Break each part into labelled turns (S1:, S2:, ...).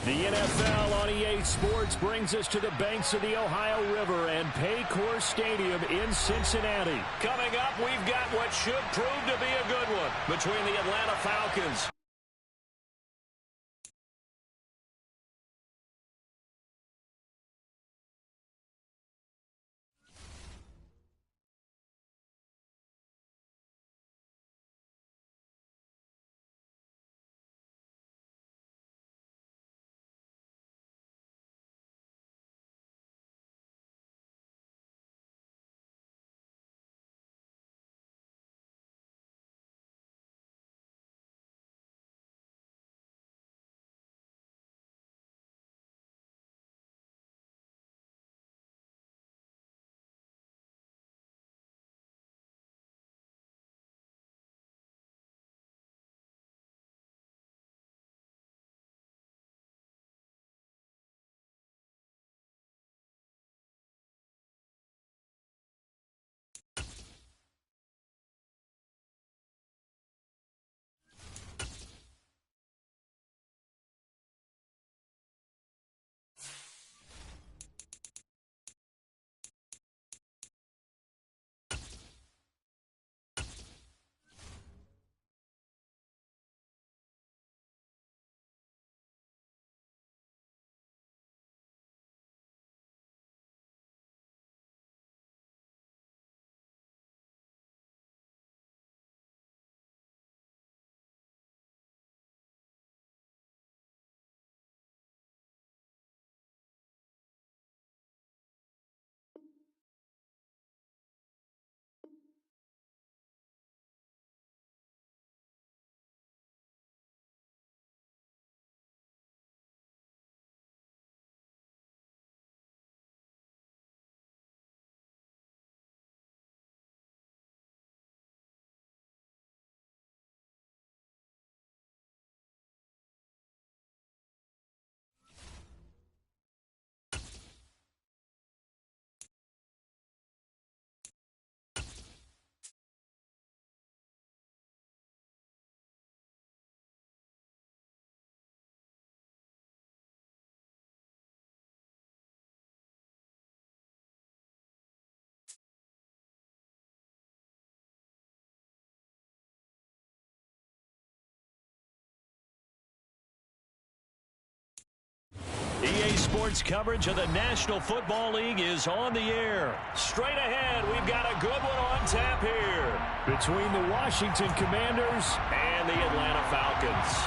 S1: The NFL on EA Sports brings us to the banks of the Ohio River and Paycor Stadium in Cincinnati. Coming up, we've got what should prove to be a good one between the Atlanta Falcons. EA Sports coverage of the National Football League is on the air. Straight ahead, we've got a good one on tap here between the Washington Commanders and the Atlanta Falcons.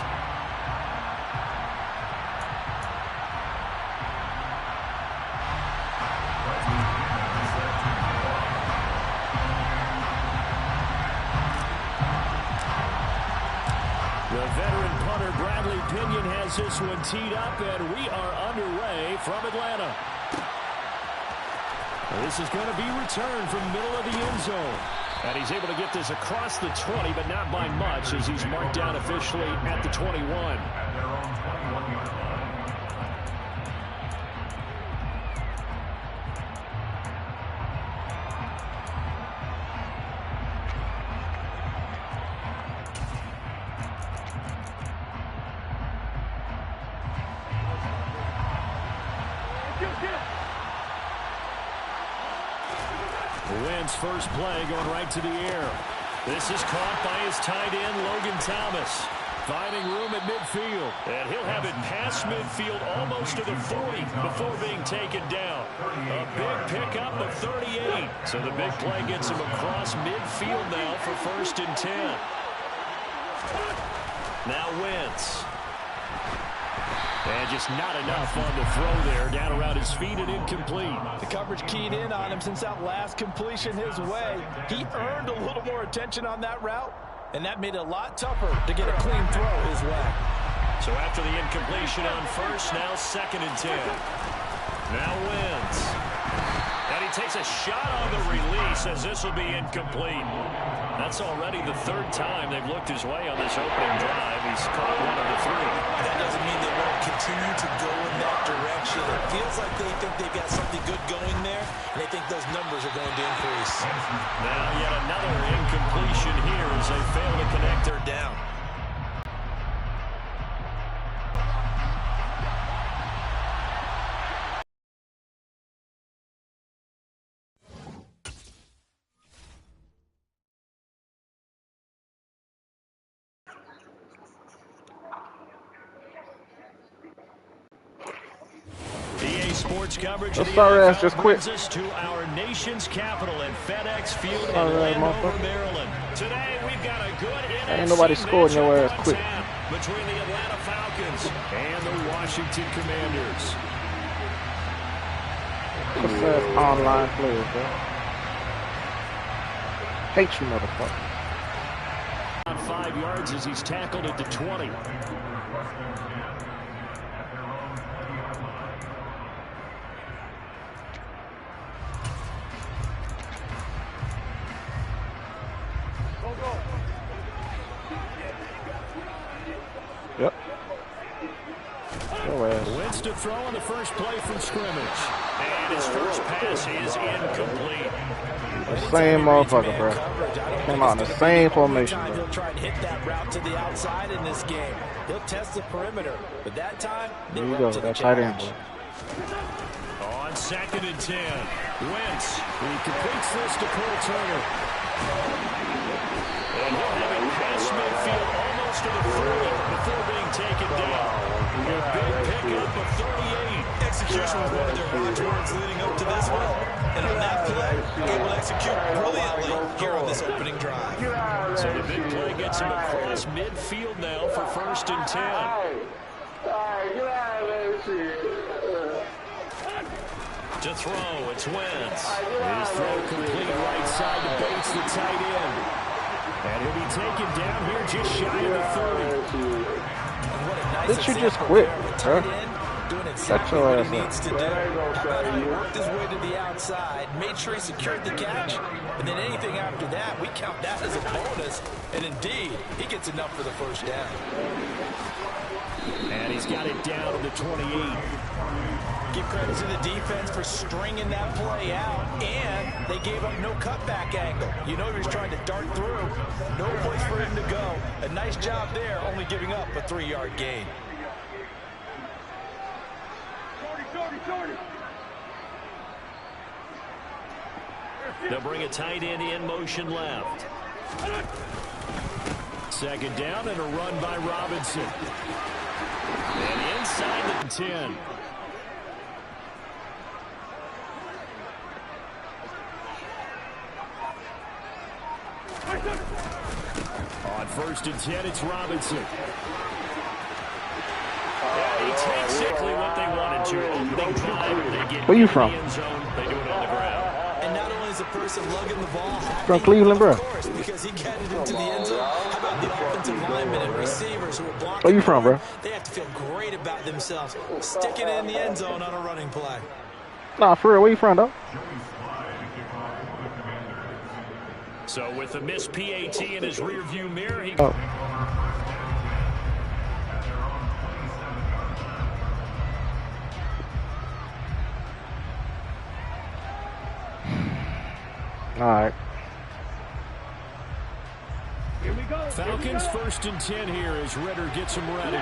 S1: The veteran punter Bradley Pinion has this one teed up, and we are underway from Atlanta. This is going to be returned from the middle of the end zone. And he's able to get this across the 20, but not by much, as he's marked down officially at the 21. Wentz first play going right to the air. This is caught by his tight end, Logan Thomas. Finding room at midfield. And he'll have it past midfield almost to the 40 before being taken down. A big pickup of 38. So the big play gets him across midfield now for 1st and 10. Now Wentz. And just not enough on the throw there. Down around his feet and incomplete.
S2: The coverage keyed in on him since that last completion his way. He earned a little more attention on that route, and that made it a lot tougher to get a clean throw his way.
S1: So after the incompletion on first, now 2nd and 10. Now Wentz. And he takes a shot on the release as this will be incomplete. That's already the 3rd time they've looked his way on this opening drive. He's caught one of the 3.
S3: That doesn't mean they won't continue to go in that direction. It feels like they think they've got something good going there, and they think those numbers are going to increase.
S1: Now yet another incompletion here as they fail to connect her down. sports coverage of the
S4: sorry ass just
S1: NFL
S4: quit.
S1: brings us to our nation's capital at FedEx Field in Landover, Maryland. Today we've got a good
S4: Ain't nobody scored in your ass quick.
S1: Between the Atlanta Falcons and the Washington Commanders.
S4: What's that online players, bro? Hate you, motherfucker.
S1: On 5 yards as he's tackled at the 20.
S4: Yep.
S1: Wentz to throw on the first play from scrimmage. And his first pass is incomplete.
S4: The same motherfucker, bro. Came out in the same formation, bro.
S2: He'll try and hit that route to the outside in this game. He'll test the perimeter, but that time,
S4: there you go. That tight end, bro.
S1: On 2nd and 10, Wentz, he completes this to Cole Turner. And he'll have it past midfield almost to the 30 before being taken down. A big pickup of 38.
S3: Execution was one of their watchwords leading up to this one. And on that play, able to execute brilliantly here on this opening drive.
S1: So the big play gets him across midfield now for 1st and 10. To throw, it's Wentz. His throw complete right side to Bates, the tight end. And he'll be taken down here just shy of the 30.
S4: Did you just quit, bro?
S2: Doing exactly
S4: your
S2: what
S4: ass
S2: he needs to do. How about how he worked his way to the outside, made sure he secured the catch, and then anything after that, we count that as a bonus. And indeed, he gets enough for the first down.
S1: And he's got it down to the 28.
S2: Give credit to the defense for stringing that play out, and they gave up no cutback angle. You know he was trying to dart through. No place for him to go. A nice job there, only giving up a 3-yard gain.
S1: They'll bring a tight end in motion left. 2nd down and a run by Robinson. And inside the 10. On 1st and 10, it's Robinson. Yeah, he takes exactly what they wanted to. Opening drive, they get
S4: Where you from?
S1: in the end zone. They do it on the ground.
S2: And not only is the person lugging the ball happy,
S4: From Cleveland, bro.
S2: of course, because he got it into the end zone. How about the offensive linemen and receivers who are blocking?
S4: Where you from, bro?
S2: They have to feel great about themselves, sticking it in the end zone on a running play.
S4: Nah, for real, where you from, though?
S1: So with the missed PAT in his rearview mirror, he...
S4: Oh. All right.
S1: Here we go. Falcons 1st and 10 here as Ritter gets them ready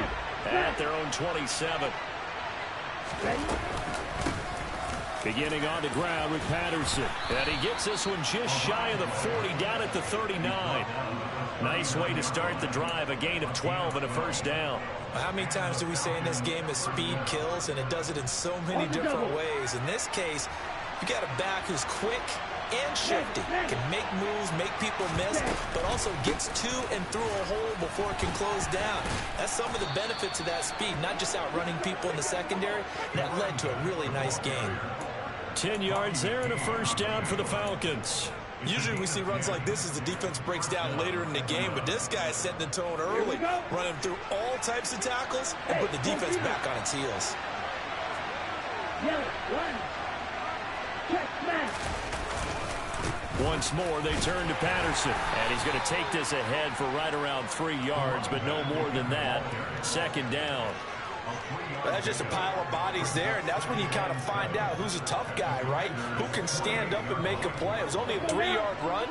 S1: at their own 27. Beginning on the ground with Patterson. And he gets this one just shy of the 40, down at the 39. Nice way to start the drive, a gain of 12 and a first down.
S2: How many times do we say in this game that speed kills, and it does it in so many different ways? In this case, you got a back who's quick and shifty, can make moves, make people miss, but also gets to and through a hole before it can close down. That's some of the benefits of that speed, not just outrunning people in the secondary. That led to a really nice game.
S1: 10 yards there and a first down for the Falcons.
S3: Usually we see runs like this as the defense breaks down later in the game, but this guy is setting the tone early, running through all types of tackles and put the defense back on its heels.
S1: Once more, they turn to Patterson, and he's going to take this ahead for right around 3 yards, but no more than that. 2nd down.
S2: Well, that's just a pile of bodies there, and that's when you kind of find out who's a tough guy, right? Who can stand up and make a play. It was only a 3-yard run,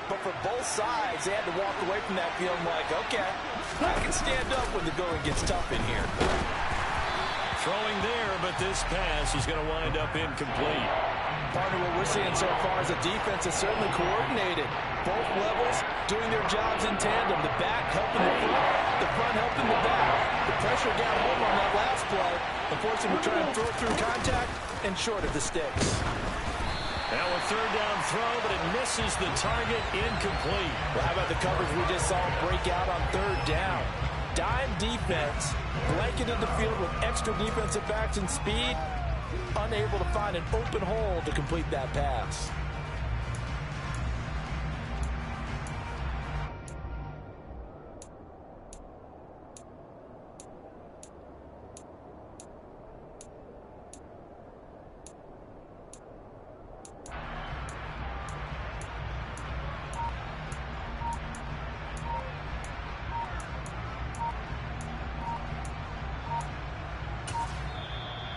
S2: but for both sides, they had to walk away from that feeling like, okay, I can stand up when the going gets tough in here.
S1: Throwing there, but this pass is going to wind up incomplete.
S2: Partner, what we're seeing so far is the defense is certainly coordinated. Both levels doing their jobs in tandem. The back helping the front helping the back. The pressure got home on that last play, and force him to try and throw through contact and short of the sticks.
S1: Now a third down throw, but it misses the target, incomplete.
S2: Well, how about the coverage we just saw him break out on third down? Dime defense, blanketed the field with extra defensive backs and speed, unable to find an open hole to complete that pass.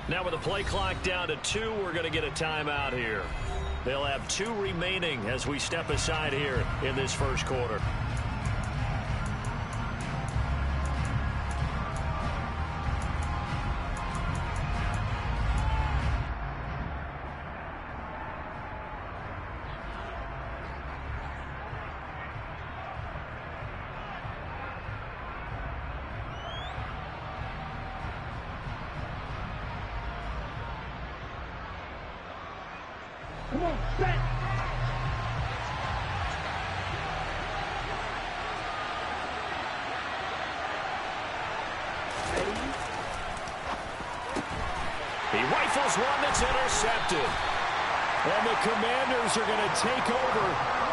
S1: Now with the play clock down to 2, we're going to get a timeout here. They'll have 2 remaining as we step aside here in this first quarter.
S5: Come on, set.
S1: He rifles one that's intercepted. And the Commanders are going to take over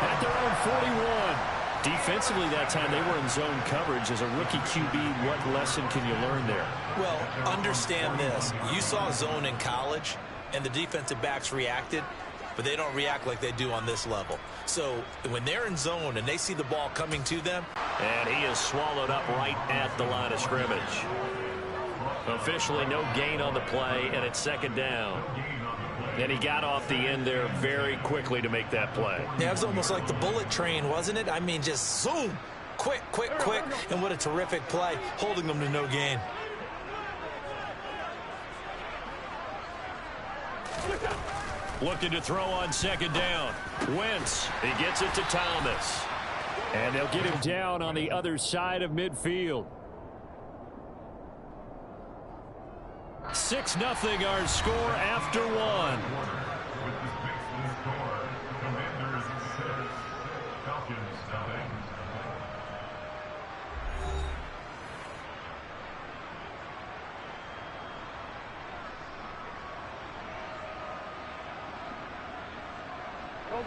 S1: at their own 41. Defensively that time, they were in zone coverage. As a rookie QB, what lesson can you learn there?
S2: Well, understand this. You saw zone in college, and the defensive backs reacted, but they don't react like they do on this level. So when they're in zone and they see the ball coming to them.
S1: And he is swallowed up right at the line of scrimmage. Officially no gain on the play, and it's second down. And he got off the end there very quickly to make that play.
S2: Yeah, it was almost like the bullet train, wasn't it? I mean, just zoom. Quick, quick, quick. And what a terrific play, holding them to no gain.
S1: Looking to throw on second down. Wentz, he gets it to Thomas. And they'll get him down on the other side of midfield. 6-0 our score after one.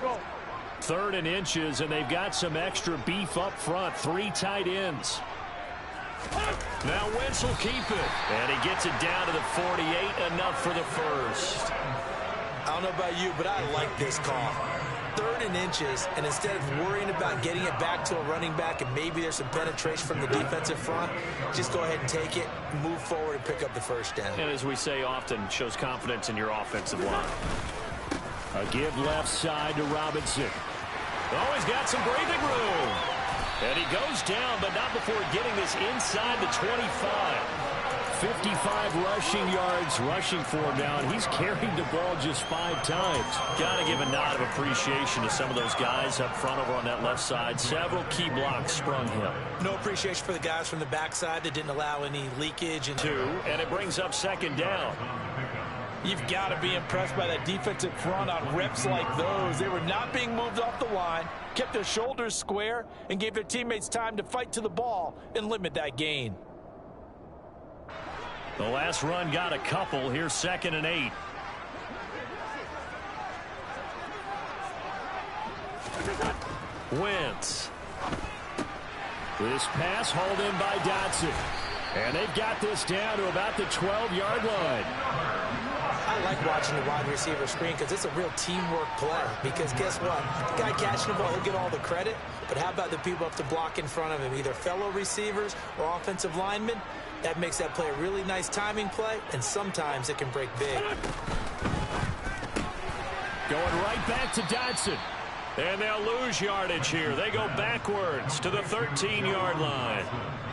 S5: Go.
S1: 3rd and inches, and they've got some extra beef up front. 3 tight ends. Now Wentz will keep it. And he gets it down to the 48, enough for the first.
S2: I don't know about you, but I like this call. 3rd and inches, and instead of worrying about getting it back to a running back and maybe there's some penetration from the defensive front, just go ahead and take it, move forward, and pick up the first down.
S1: And as we say often, shows confidence in your offensive line. A give left side to Robinson. Oh, he's got some breathing room. And he goes down, but not before getting this inside the 25. 55 rushing yards rushing for him now, and he's carried the ball just 5 times. Got to give a nod of appreciation to some of those guys up front over on that left side. Several key blocks sprung him.
S2: No appreciation for the guys from the backside that didn't allow any leakage. And
S1: 2, and it brings up second down.
S2: You've got to be impressed by that defensive front on reps like those. They were not being moved off the line, kept their shoulders square, and gave their teammates time to fight to the ball and limit that gain.
S1: The last run got a couple. Here's 2nd and 8. Wentz. This pass hauled in by Dotson. And they've got this down to about the 12-yard line.
S2: I like watching the wide receiver screen because it's a real teamwork play. Because guess what? The guy catching the ball, he'll get all the credit. But how about the people up to block in front of him, either fellow receivers or offensive linemen? That makes that play a really nice timing play, and sometimes it can break big.
S1: Going right back to Dotson. And they'll lose yardage here. They go backwards to the 13-yard line.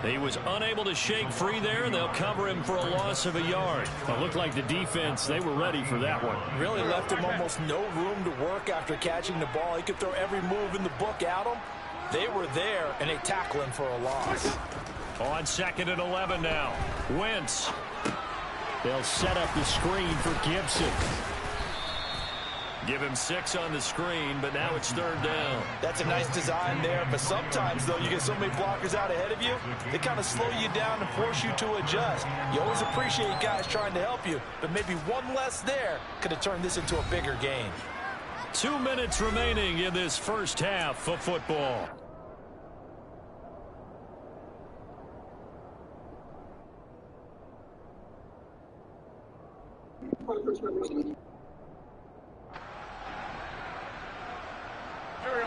S1: He was unable to shake free there, and they'll cover him for a loss of a yard. It looked like the defense, they were ready for that one.
S2: Really left him almost no room to work after catching the ball. He could throw every move in the book at him. They were there, and they tackle him for a loss.
S1: On 2nd and 11 now. Wentz. They'll set up the screen for Gibson. Give him 6 on the screen, but now it's 3rd down.
S3: That's a nice design there, but sometimes, though, you get so many blockers out ahead of you, they kind of slow you down and force you to adjust. You always appreciate guys trying to help you, but maybe one less there could have turned this into a bigger game.
S1: 2 minutes remaining in this first half of football.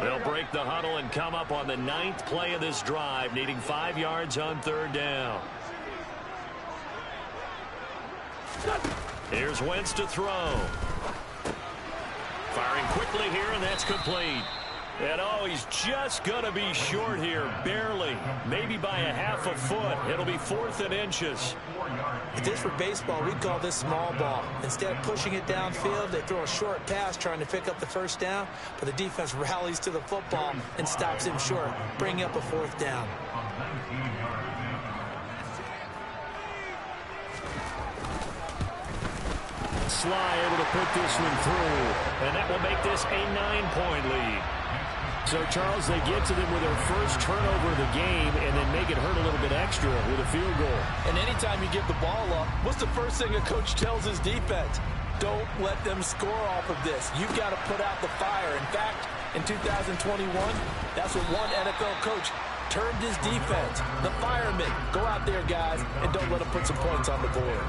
S1: They'll break the huddle and come up on the 9th play of this drive, needing 5 yards on 3rd down. Here's Wentz to throw. Firing quickly here, and that's complete. And oh, he's just going to be short here, barely. Maybe by a half a foot. It'll be 4th and inches.
S2: If this were baseball, we'd call this small ball. Instead of pushing it downfield, they throw a short pass trying to pick up the 1st down, but the defense rallies to the football and stops him short, bringing up a 4th down.
S1: Sly able to put this one through, and that will make this a 9-point lead. So, Charles, they get to them with their first turnover of the game and then make it hurt a little bit extra with a field goal.
S3: And anytime you give the ball up, what's the first thing a coach tells his defense? Don't let them score off of this. You've got to put out the fire. In fact, in 2021, that's what one NFL coach termed his defense. The firemen. Go out there, guys, and don't let them put some points on the board.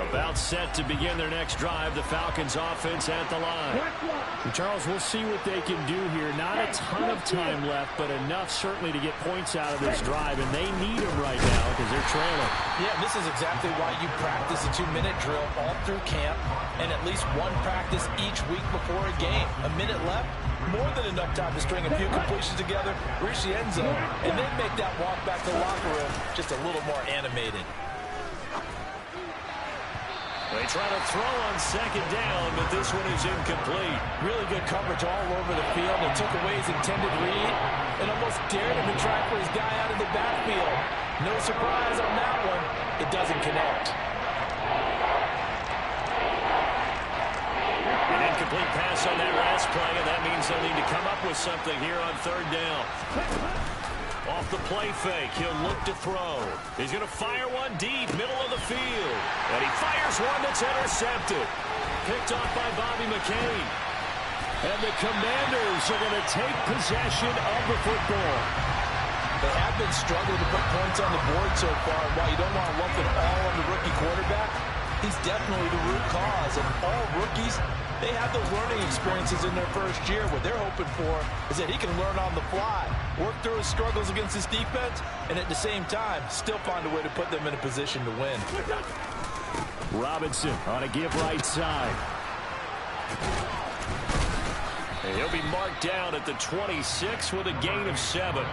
S1: About set to begin their next drive, the Falcons offense at the line. And Charles, we'll see what they can do here. Not a ton of time left, but enough certainly to get points out of this drive, and they need them right now because they're trailing.
S2: Yeah, this is exactly why you practice a 2-minute drill all through camp and at least one practice each week before a game. A minute left, more than enough time to string a few completions together, reach the end zone, and then make that walk back to the locker room just a little more animated.
S1: They try to throw on 2nd down, but this one is incomplete.
S2: Really good coverage all over the field. They took away his intended read and almost dared him to try for his guy out of the backfield. No surprise on that one. It doesn't connect.
S1: An incomplete pass on that last play, and that means they'll need to come up with something here on 3rd down. Off the play fake, he'll look to throw. He's going to fire one deep, middle of the field. And he fires one that's intercepted. Picked off by Bobby McCain. And the Commanders are going to take possession of the football.
S2: They have been struggling to put points on the board so far. And while you don't want to lump it all on the rookie quarterback, he's definitely the root cause. And all rookies, they have those learning experiences in their first year. What they're hoping for is that he can learn on the fly, work through his struggles against his defense, and at the same time, still find a way to put them in a position to win.
S1: Robinson on a give right side. And he'll be marked down at the 26 with a gain of 7.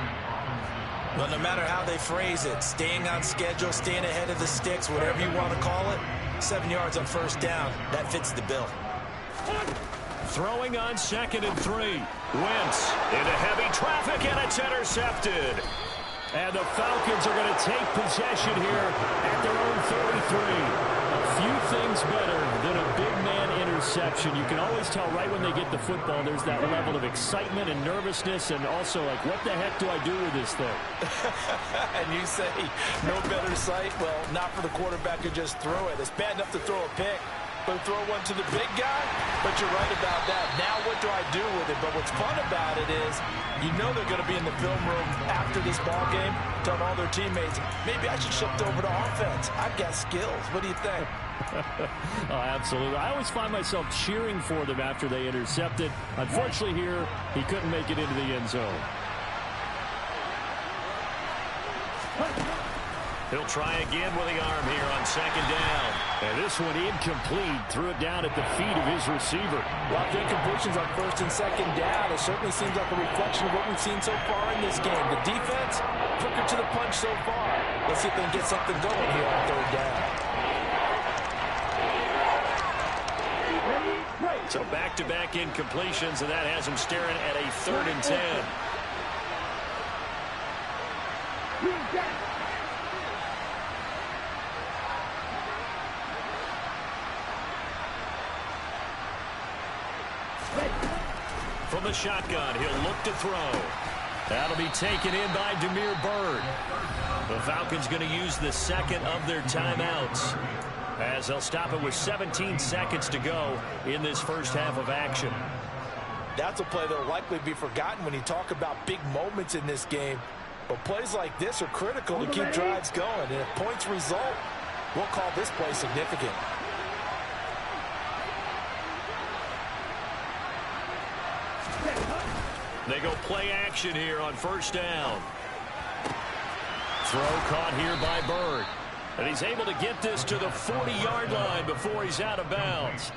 S2: But no matter how they phrase it, staying on schedule, staying ahead of the sticks, whatever you want to call it, 7 yards on 1st down, that fits the bill.
S1: Throwing on 2nd and 3. Wentz into heavy traffic, and it's intercepted. And the Falcons are going to take possession here at their own 33. A few things better than a big man interception. You can always tell right when they get the football, there's that level of excitement and nervousness, and also like, what the heck do I do with this thing?
S2: And you say, no better sight? Well, not for the quarterback who just threw it. It's bad enough to throw a pick, but throw one to the big guy? But you're right about that. Now what do I do with it? But what's fun about it is you know they're going to be in the film room after this ball game telling all their teammates, maybe I should shift over to offense. I've got skills. What do you think?
S1: Oh, absolutely. I always find myself cheering for them after they intercept it. Unfortunately here, he couldn't make it into the end zone. He'll try again with the arm here on 2nd down. And this one incomplete. Threw it down at the feet of his receiver.
S2: Well, the incompletions on 1st and 2nd down, it certainly seems like a reflection of what we've seen so far in this game. The defense, quicker to the punch so far. Let's see if they can get something going here on 3rd down.
S1: So back-to-back incompletions, and that has him staring at a 3rd and 10. From the shotgun, he'll look to throw. That'll be taken in by Demir Bird. The Falcons going to use the second of their timeouts, as they'll stop it with 17 seconds to go in this first half of action.
S3: That's a play that will likely be forgotten when you talk about big moments in this game. But plays like this are critical to keep drives going. And if points result, we'll call this play significant.
S1: They go play action here on 1st down. Throw caught here by Bird. And he's able to get this to the 40-yard line before he's out of bounds.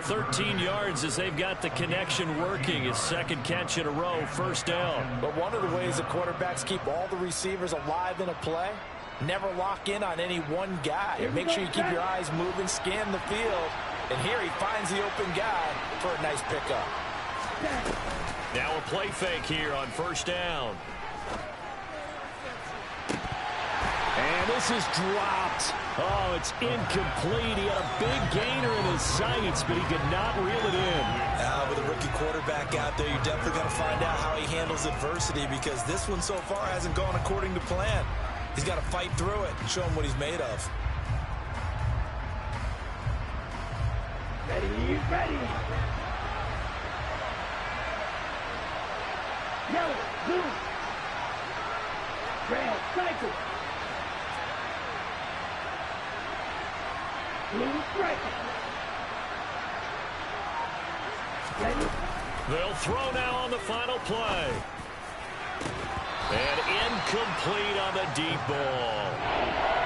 S1: 13 yards as they've got the connection working. His second catch in a row, 1st down.
S3: But one of the ways that quarterbacks keep all the receivers alive in a play, never lock in on any one guy. And make sure you keep your eyes moving, scan the field. And here he finds the open guy for a nice pickup.
S1: Now a play fake here on 1st down. And this is dropped. Oh, it's incomplete. He had a big gainer in his sights, but he could not reel it in.
S2: With a rookie quarterback out there, you're definitely going to find out how he handles adversity, because this one so far hasn't gone according to plan. He's got to fight through it and show him what he's made of.
S5: Ready. Yellow, blue, red, cycle. Blue, strike. Ready.
S1: They'll throw now on the final play. And incomplete on the deep ball.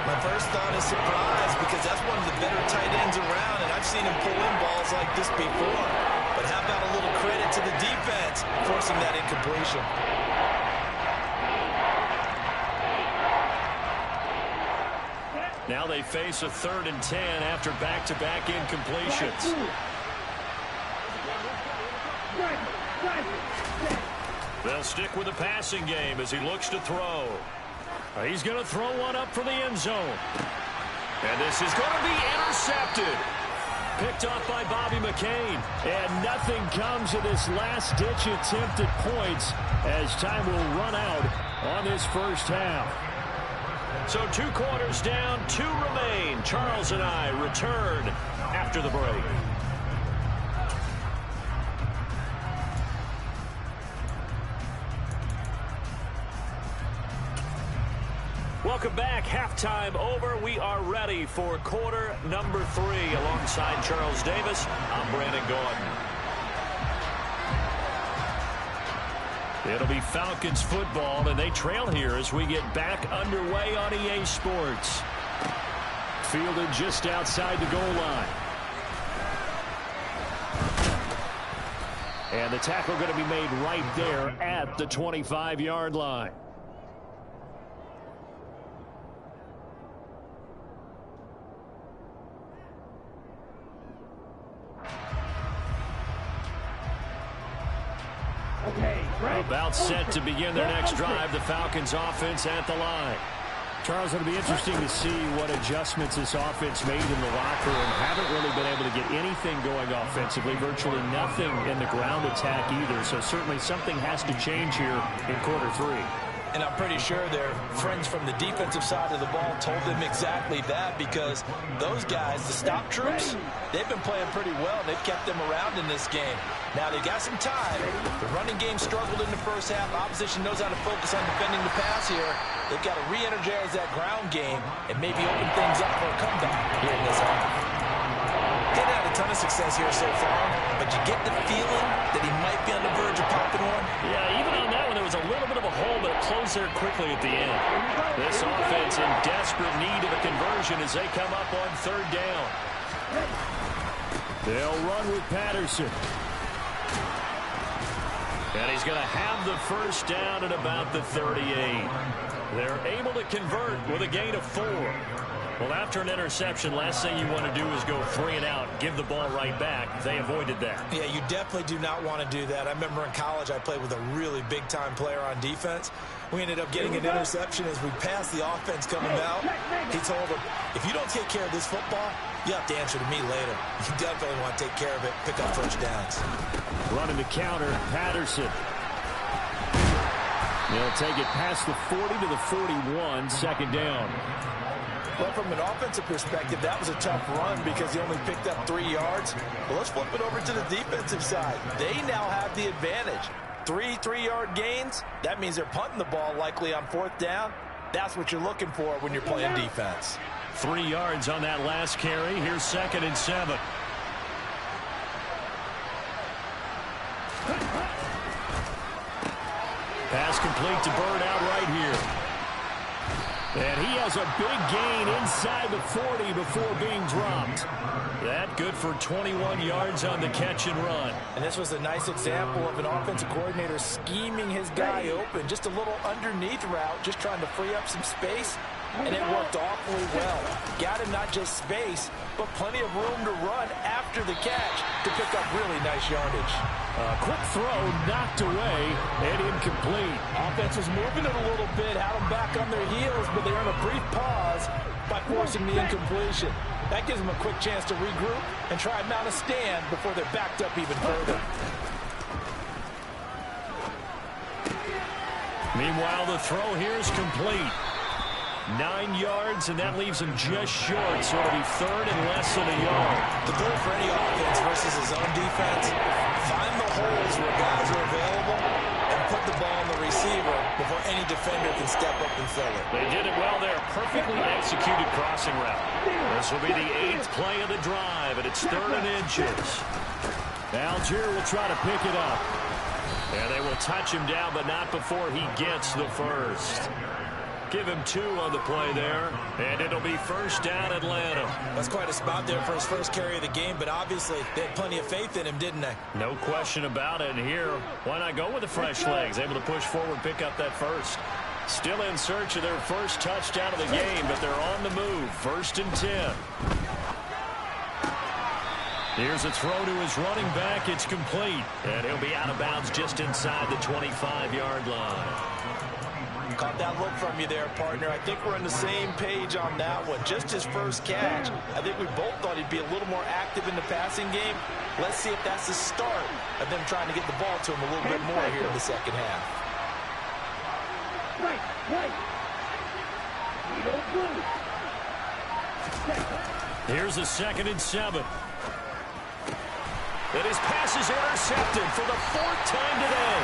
S2: My first thought is surprise, because that's one of the better tight ends around, and I've seen him pull in balls like this before. But how about a little credit to the defense forcing that incompletion?
S1: Now they face a 3rd and 10 after back-to-back incompletions. They'll stick with the passing game as he looks to throw. He's going to throw one up for the end zone. And this is going to be intercepted. Picked off by Bobby McCain. And nothing comes of this last-ditch attempt at points as time will run out on this first half. So 2 quarters down, 2 remain. Charles and I return after the break. Welcome back. Halftime over. We are ready for quarter number 3. Alongside Charles Davis, I'm Brandon Gordon. It'll be Falcons football, and they trail here as we get back underway on EA Sports. Fielded just outside the goal line. And the tackle going to be made right there at the 25-yard line. About set to begin their next drive. The Falcons offense at the line. Charles, it'll be interesting to see what adjustments this offense made in the locker room. Haven't really been able to get anything going offensively. Virtually nothing in the ground attack either. So certainly something has to change here in quarter 3.
S2: And I'm pretty sure their friends from the defensive side of the ball told them exactly that, because those guys, the stop troops, they've been playing pretty well. They've kept them around in this game. Now, they've got some time. The running game struggled in the first half. Opposition knows how to focus on defending the pass here. They've got to re-energize that ground game and maybe open things up for a comeback here in this half. They've had a ton of success here so far, but you get the feeling that he might be on the verge of popping one.
S1: Yeah, even on that one, there was a little bit of a hole, but it closed there quickly at the end. This offense in desperate need of a conversion as they come up on 3rd down. They'll run with Patterson. And he's going to have the first down at about the 38. They're able to convert with a gain of 4. Well, after an interception, last thing you want to do is go 3 and out, give the ball right back. They avoided that.
S2: Yeah, you definitely do not want to do that. I remember in college I played with a really big-time player on defense. We ended up getting an interception as we passed the offense coming out. He told him, if you don't take care of this football, you have to answer to me later. You definitely want to take care of it, pick up first downs.
S1: Running the counter, Patterson. They'll take it past the 40 to the 41, second down.
S2: Well, from an offensive perspective, that was a tough run because he only picked up 3 yards. Well, let's flip it over to the defensive side. They now have the advantage. 3 3-yard gains, that means they're punting the ball likely on 4th down. That's what you're looking for when you're playing defense.
S1: 3 yards on that last carry. Here's 2nd and 7. Pass complete to Bird out right here. And he has a big gain inside the 40 before being dropped. That good for 21 yards on the catch and run.
S2: And this was a nice example of an offensive coordinator scheming his guy open. Just a little underneath route, just trying to free up some space. And it worked awfully well. Got him not just space, but plenty of room to run after the catch to pick up really nice yardage.
S1: Quick throw knocked away and incomplete.
S2: Offense was moving it a little bit, had them back on their heels, but they earned a brief pause by forcing the incompletion. That gives them a quick chance to regroup and try and mount a stand before they're backed up even further.
S1: Meanwhile, the throw here is complete. 9 yards, and that leaves him just short, so it'll be 3rd and less than a yard.
S2: The goal for any offense versus his own defense, find the holes where guys are available and put the ball on the receiver before any defender can step up and fill it.
S1: They did it well there. Perfectly executed crossing route. This will be the 8th play of the drive, and it's 3rd and inches. Algier will try to pick it up. And they will touch him down, but not before he gets the first. Give him 2 on the play there, and it'll be 1st down Atlanta.
S2: That's quite a spot there for his first carry of the game, but obviously they had plenty of faith in him, didn't they?
S1: No question about it. And here, why not go with the fresh legs? Able to push forward, pick up that first. Still in search of their first touchdown of the game, but they're on the move. 1st and 10. Here's a throw to his running back. It's complete, and he'll be out of bounds just inside the 25-yard line.
S2: Caught that look from you there, partner. I think we're on the same page on that one. Just his first catch. I think we both thought he'd be a little more active in the passing game. Let's see if that's the start of them trying to get the ball to him a little bit more here in the second half.
S1: Here's a 2nd and 7. And his pass is intercepted for the 4th time today.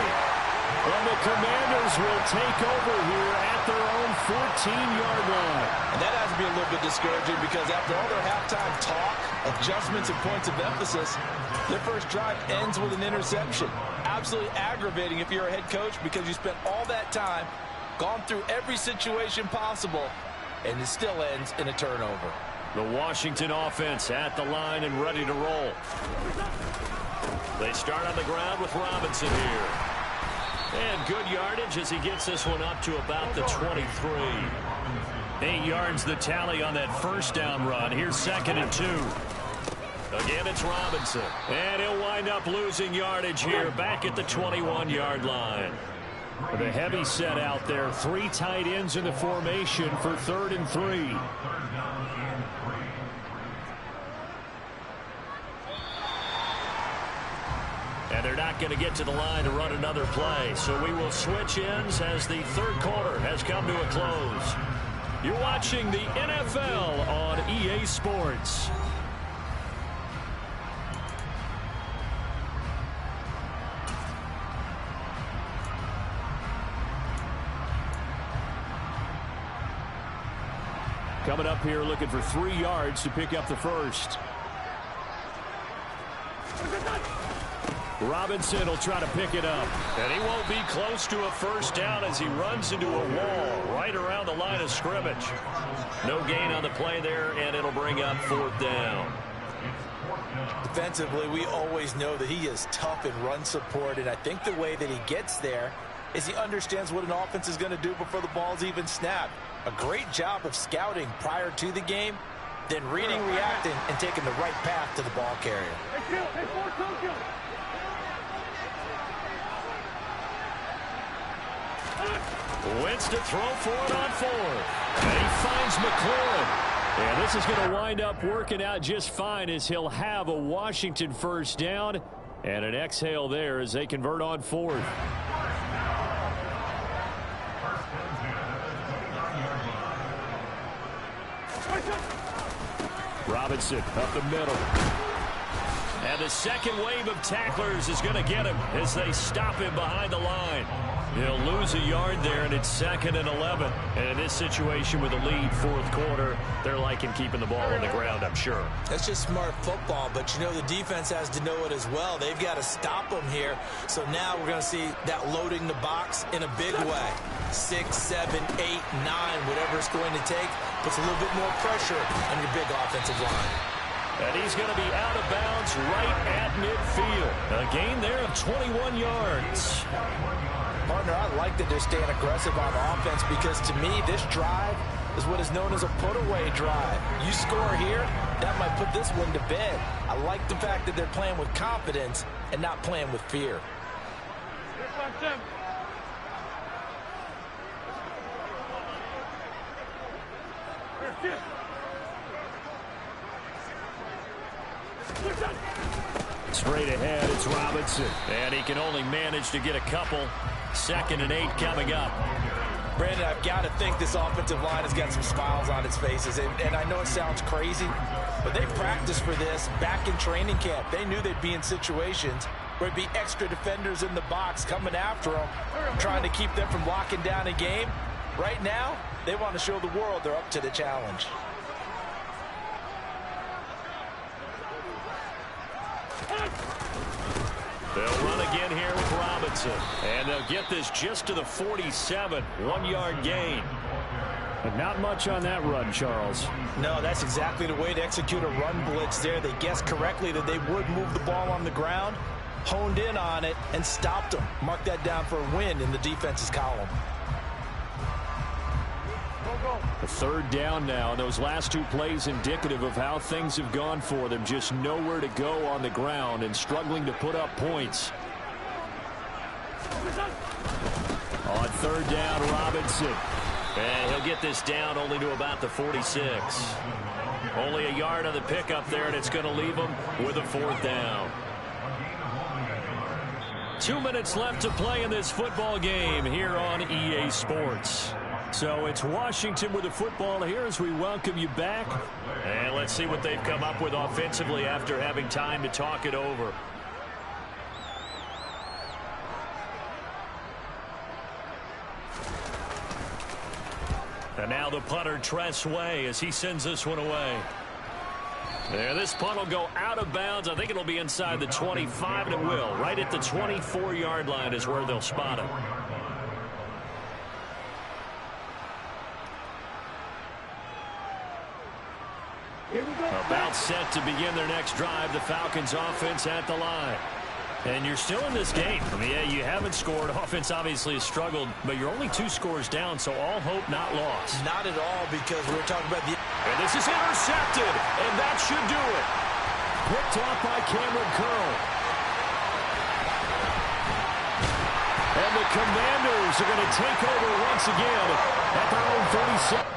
S1: And the Commanders will take over here at their own 14-yard line.
S2: And that has to be a little bit discouraging because after all their halftime talk, adjustments and points of emphasis, their first drive ends with an interception. Absolutely aggravating if you're a head coach because you spent all that time, gone through every situation possible, and it still ends in a turnover.
S1: The Washington offense at the line and ready to roll. They start on the ground with Robinson here. And good yardage as he gets this one up to about the 23. 8 yards the tally on that 1st down run. Here's 2nd and 2. Again, it's Robinson. And he'll wind up losing yardage here back at the 21-yard line. With a heavy set out there. 3 tight ends in the formation for 3rd and 3. And they're not going to get to the line to run another play. So we will switch ends as the 3rd quarter has come to a close. You're watching the NFL on EA Sports. Coming up here looking for 3 yards to pick up the first. Robinson will try to pick it up. And he won't be close to a 1st down as he runs into a wall right around the line of scrimmage. No gain on the play there, and it'll bring up 4th down.
S2: Defensively, we always know that he is tough in run support, and I think the way that he gets there is he understands what an offense is going to do before the ball's even snapped. A great job of scouting prior to the game, then reading, reacting, and taking the right path to the ball carrier.
S1: Wentz to throw for it on 4. And he finds McLaurin. And this is going to wind up working out just fine as he'll have a Washington first down and an exhale there as they convert on 4th. Robinson up the middle. And the second wave of tacklers is going to get him as they stop him behind the line. He'll lose a yard there, and it's 2nd and 11. And in this situation with a lead 4th quarter, they're liking keeping the ball on the ground, I'm sure.
S2: That's just smart football, but, you know, the defense has to know it as well. They've got to stop them here. So now we're going to see that loading the box in a big way. 6, 7, 8, 9, whatever it's going to take, puts a little bit more pressure on your big offensive line.
S1: And he's going to be out of bounds right at midfield. A gain there of 21 yards.
S2: Partner, I like that they're staying aggressive on offense because, to me, this drive is what is known as a put-away drive. You score here, that might put this one to bed. I like the fact that they're playing with confidence and not playing with fear.
S1: Straight ahead, it's Robinson. And he can only manage to get a couple. 2nd and 8 coming up.
S2: Brandon, I've got to think this offensive line has got some smiles on its faces. And I know it sounds crazy, but they practiced for this back in training camp. They knew they'd be in situations where it'd be extra defenders in the box coming after them, trying to keep them from locking down a game. Right now, they want to show the world they're up to the challenge.
S1: They'll run again here with Robinson. And they'll get this just to the 47. 1-yard gain. But not much on that run, Charles.
S2: No, that's exactly the way to execute a run blitz there. They guessed correctly that they would move the ball on the ground, honed in on it, and stopped them. Mark that down for a win in the defense's column.
S1: A 3rd down now. Those last 2 plays indicative of how things have gone for them. Just nowhere to go on the ground and struggling to put up points. On 3rd down, Robinson. And he'll get this down only to about the 46. Only a yard on the pickup there, and it's going to leave him with a 4th down. 2 minutes left to play in this football game here on EA Sports. So it's Washington with the football here as we welcome you back. And let's see what they've come up with offensively after having time to talk it over. And now the punter, Tressway, as he sends this one away. There, this punt will go out of bounds. I think it'll be inside the 25, and it will. Right at the 24-yard line is where they'll spot it. About set to begin their next drive. The Falcons offense at the line. And you're still in this game. I mean, yeah, you haven't scored. Offense obviously has struggled, but you're only 2 scores down, so all hope not lost.
S2: Not at all, because we're talking about the...
S1: And this is intercepted, and that should do it. Picked off by Cameron Curl. And the Commanders are going to take over once again at their own 37.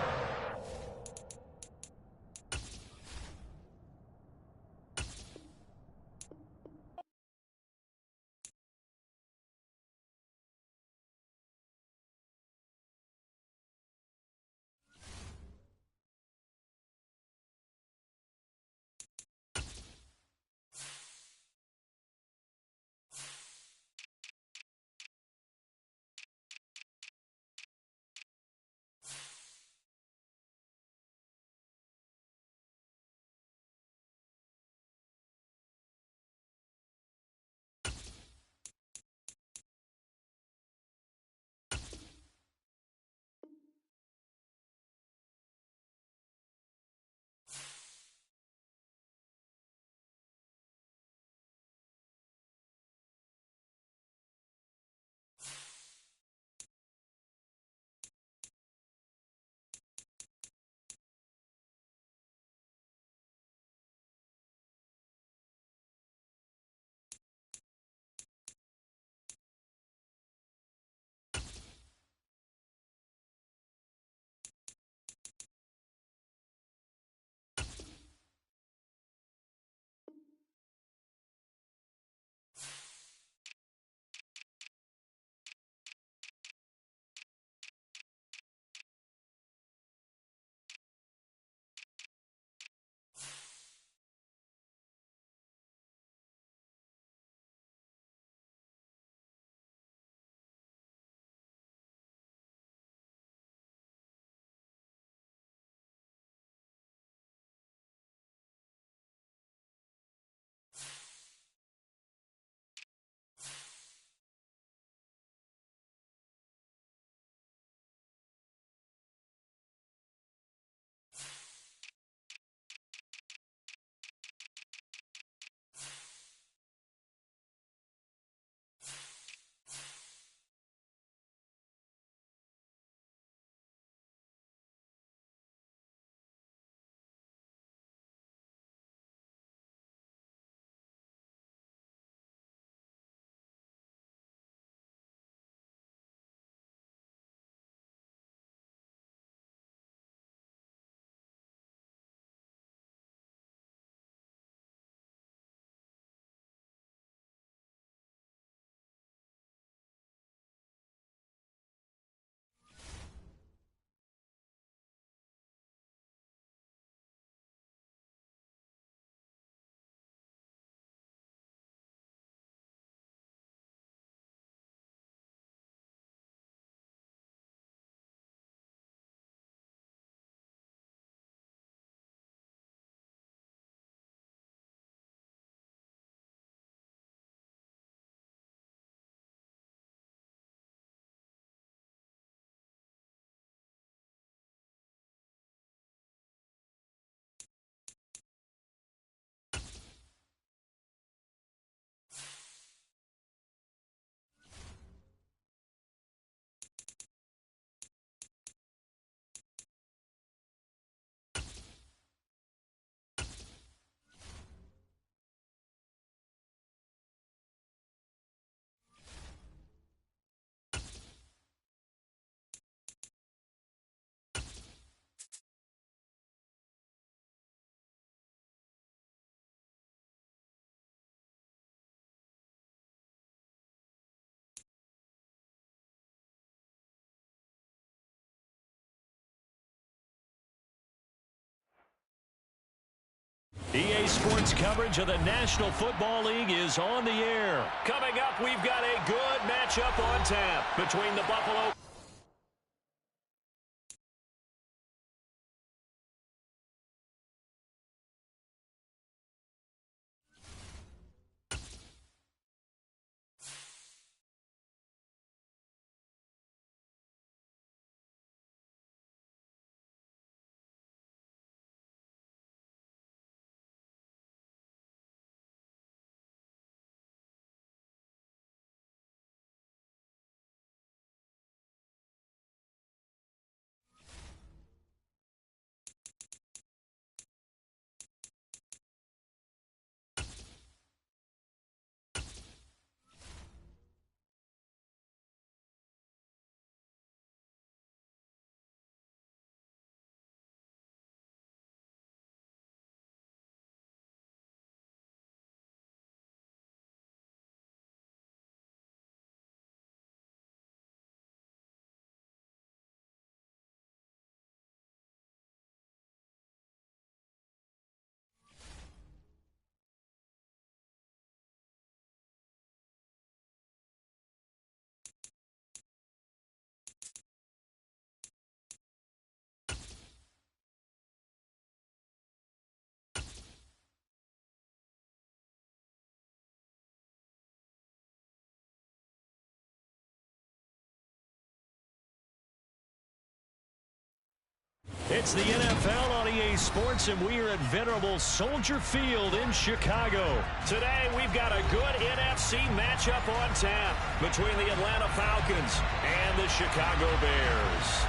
S1: EA Sports coverage of the National Football League is on the air. Coming up, we've got a good matchup on tap between the Buffalo. It's the NFL on EA Sports, and we are at venerable Soldier Field in Chicago. Today, we've got a good NFC matchup on tap between the Atlanta Falcons and the Chicago Bears.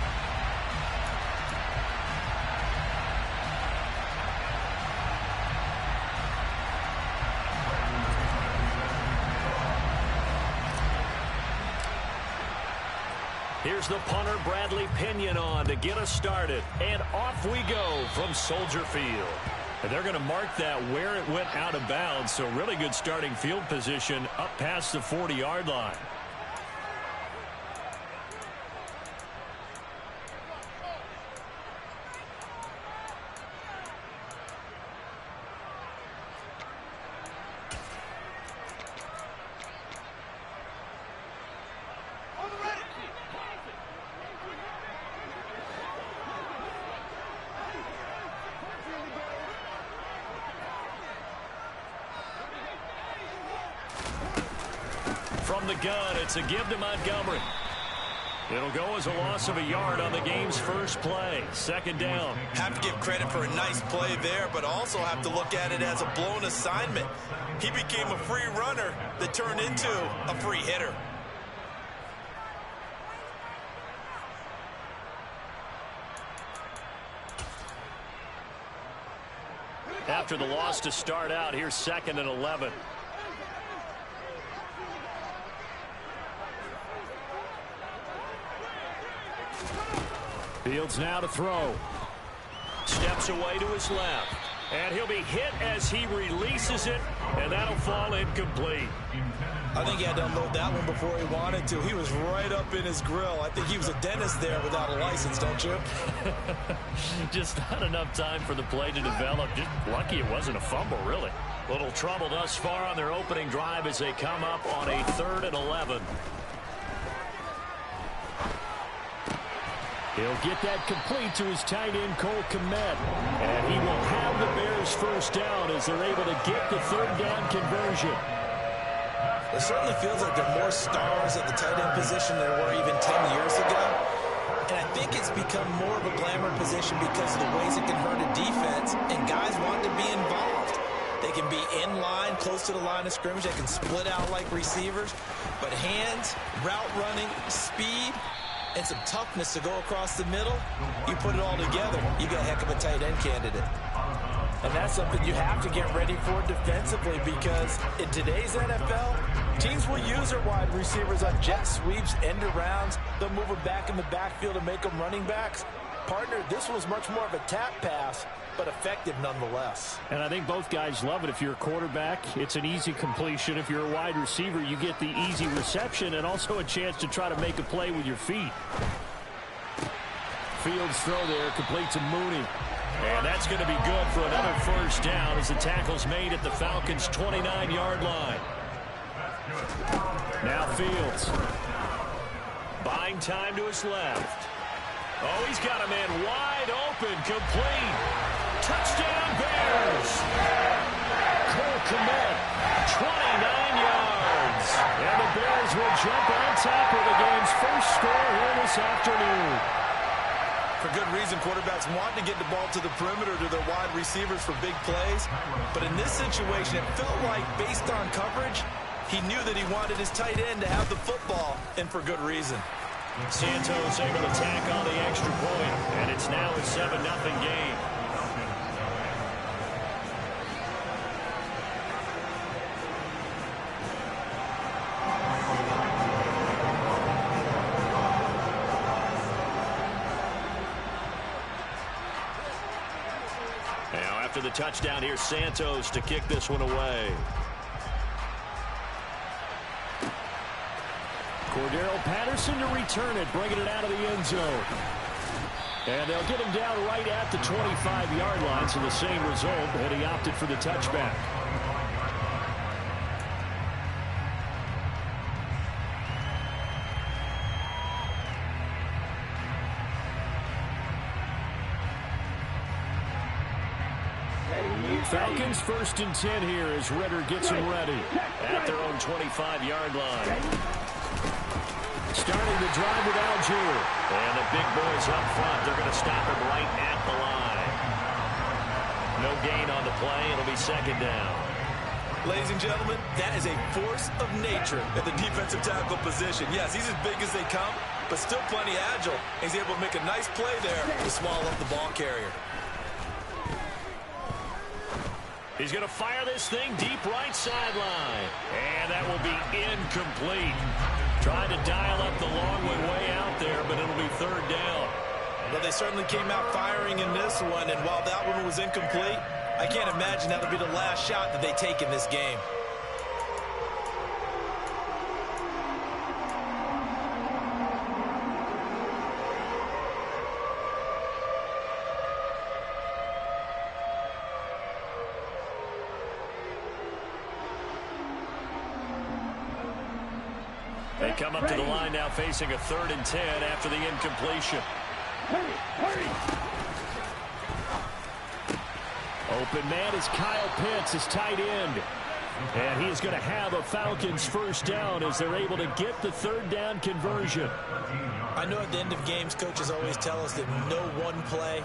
S1: Here's the punter, Bradley Pinion, on to get us started. And off we go from Soldier Field. And they're going to mark that where it went out of bounds. So really good starting field position up past the 40-yard line. From the gun, it's a give to Montgomery. It'll go as a loss of a yard on the game's first play. Second down.
S2: Have to give credit for a nice play there, but also have to look at it as a blown assignment. He became a free runner that turned into a free hitter.
S1: After the loss to start out, here's 2nd and 11. Fields now to throw. Steps away to his left. And he'll be hit as he releases it, and that'll fall incomplete.
S2: I think he had to unload that one before he wanted to. He was right up in his grill. I think he was a dentist there without a license, don't you?
S1: Just not enough time for the play to develop. Just lucky it wasn't a fumble, really. Little trouble thus far on their opening drive as they come up on a 3rd and 11. He'll get that complete to his tight end, Cole Kmet. And he will have the Bears first down as they're able to get the 3rd down conversion.
S2: It certainly feels like there are more stars at the tight end position than there were even 10 years ago. And I think it's become more of a glamour position because of the ways it can hurt a defense, and guys want to be involved. They can be in line, close to the line of scrimmage. They can split out like receivers. But hands, route running, speed, and some toughness to go across the middle, you put it all together, you got a heck of a tight end candidate. And that's something you have to get ready for defensively, because in today's NFL, teams will use their wide receivers on jet sweeps, end arounds. They'll move them back in the backfield and make them running backs. Partner, this was much more of a tap pass, but effective nonetheless.
S1: And I think both guys love it. If you're a quarterback, it's an easy completion. If you're a wide receiver, you get the easy reception and also a chance to try to make a play with your feet. Fields throw there, complete to Mooney. And that's going to be good for another first down as the tackle's made at the Falcons' 29-yard line. Now Fields. Buying time to his left. Oh, he's got a man wide open, complete. Touchdown, Bears. Cole Kmet, 29 yards. And the Bears will jump on top of the game's first score here this afternoon.
S2: For good reason, quarterbacks want to get the ball to the perimeter to their wide receivers for big plays. But in this situation, it felt like, based on coverage, he knew that he wanted his tight end to have the football, and for good reason.
S1: Santos able to tack on the extra point, and it's now a 7-0 game. Now after the touchdown, here's Santos to kick this one away. Cordero Patterson to return it, bringing it out of the end zone. And they'll get him down right at the 25-yard line, so the same result, but he opted for the touchback. Falcons 1st and 10 here as Ritter gets him ready at their own 25-yard line. Starting the drive with Algier. And the big boys up front, they're going to stop him right at the line. No gain on the play. It'll be 2nd down.
S2: Ladies and gentlemen, that is a force of nature at the defensive tackle position. Yes, he's as big as they come, but still plenty agile. He's able to make a nice play there to swallow up the ball carrier.
S1: He's going to fire this thing deep right sideline. And that will be incomplete. Trying to dial up the long way out there, but it'll be 3rd down.
S2: Well, they certainly came out firing in this one, and while that one was incomplete, I can't imagine that'll be the last shot that they take in this game.
S1: They come up to the line now facing a 3rd and 10 after the incompletion.
S5: Hurry!
S1: Open man is Kyle Pitts, his tight end. And he is going to have a Falcons first down as they're able to get the 3rd down conversion.
S2: I know at the end of games, coaches always tell us that no one play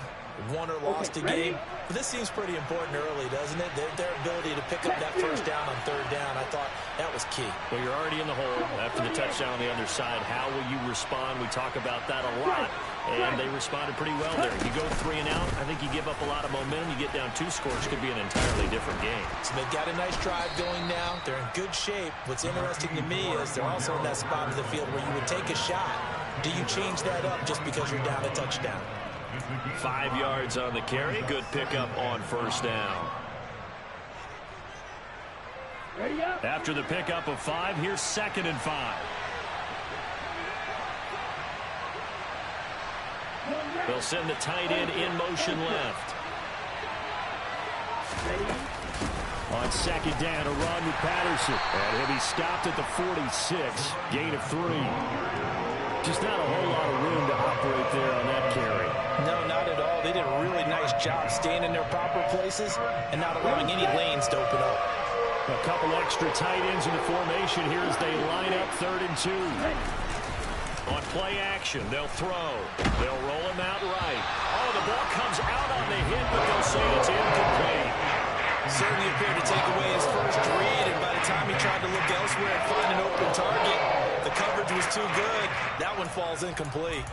S2: won or lost a game. But this seems pretty important early, doesn't it? Their ability to pick up that first down on 3rd down, I thought that was key.
S1: Well, you're already in the hole after the touchdown on the other side. How will you respond? We talk about that a lot, and they responded pretty well there. You go 3 and out, I think you give up a lot of momentum. You get down 2 scores, could be an entirely different game.
S2: So they've got a nice drive going now. They're in good shape. What's interesting to me is they're also in that spot of the field where you would take a shot. Do you change that up just because you're down a touchdown?
S1: 5 yards on the carry. Good pickup on 1st down. After the pickup of 5, here's 2nd and 5. They'll send the tight end in motion left. On 2nd down, a run with Patterson. And he'll be stopped at the 46. Gain of 3. Just not a whole lot of room to operate there on that carry.
S2: No, not at all. They did a really nice job staying in their proper places and not allowing any lanes to open up.
S1: A couple extra tight ends in the formation here as they line up 3rd and 2. On play action, they'll throw. They'll roll him out right. Oh, the ball comes out on the hit, but they'll say it's incomplete.
S2: Certainly appeared to take away his first read, and by the time he tried to look elsewhere and find an open target, the coverage was too good. That one falls incomplete.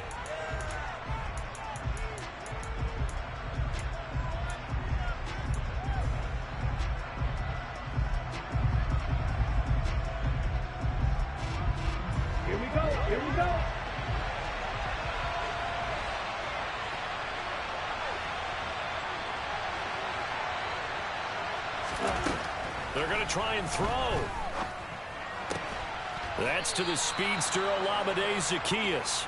S5: Here we go.
S1: They're going to try and throw. That's to the speedster Olamide Zaccheaus.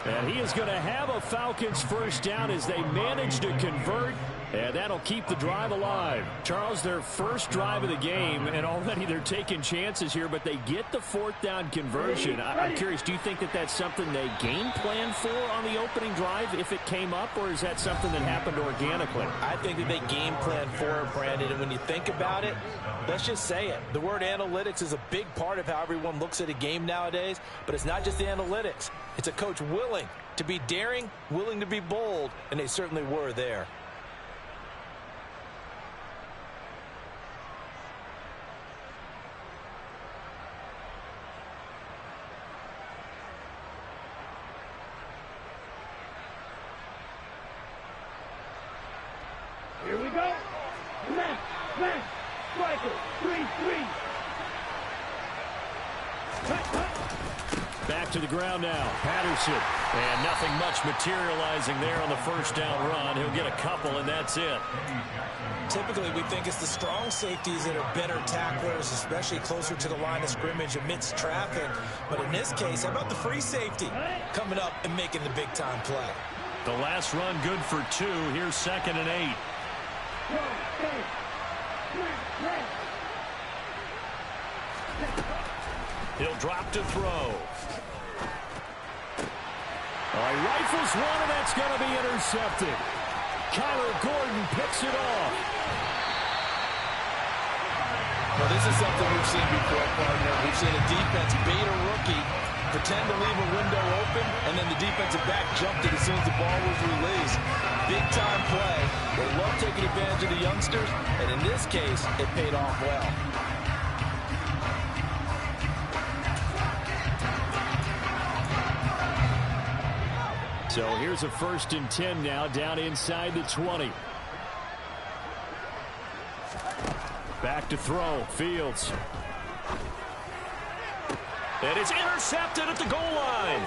S1: And he is going to have a Falcons first down as they manage to convert And that'll keep the drive alive. Charles, their first drive of the game, and already they're taking chances here, but they get the fourth down conversion. I'm curious, do you think that that's something they game plan for on the opening drive if it came up, or is that something that happened organically?
S3: I think that they game plan for it, Brandon, and when you think about it, let's just say it. The word analytics is a big part of how everyone looks at a game nowadays, but it's not just the analytics. It's a coach willing to be daring, willing to be bold, and they certainly were there.
S5: Here we go. Smash, smash, striker, 3-3.
S1: Back to the ground now. Patterson. And nothing much materializing there on the first down run. He'll get a couple, and that's it.
S2: Typically, we think it's the strong safeties that are better tacklers, especially closer to the line of scrimmage amidst traffic. But in this case, how about the free safety coming up and making the big-time play?
S1: The last run good for 2. Here's 2nd and 8. He'll drop to throw. Rifles one, and that's going to be intercepted. Kyler Gordon picks it off.
S3: Well, this is something we've seen before, partner. We've seen a defense bait a rookie, pretend to leave a window open, and then the defensive back jumped it as soon as the ball was released. Big-time play. They love taking advantage of the youngsters, and in this case, it paid off well.
S1: So here's a 1st and 10 now, down inside the 20. Back to throw. Fields. And it's intercepted at the goal line.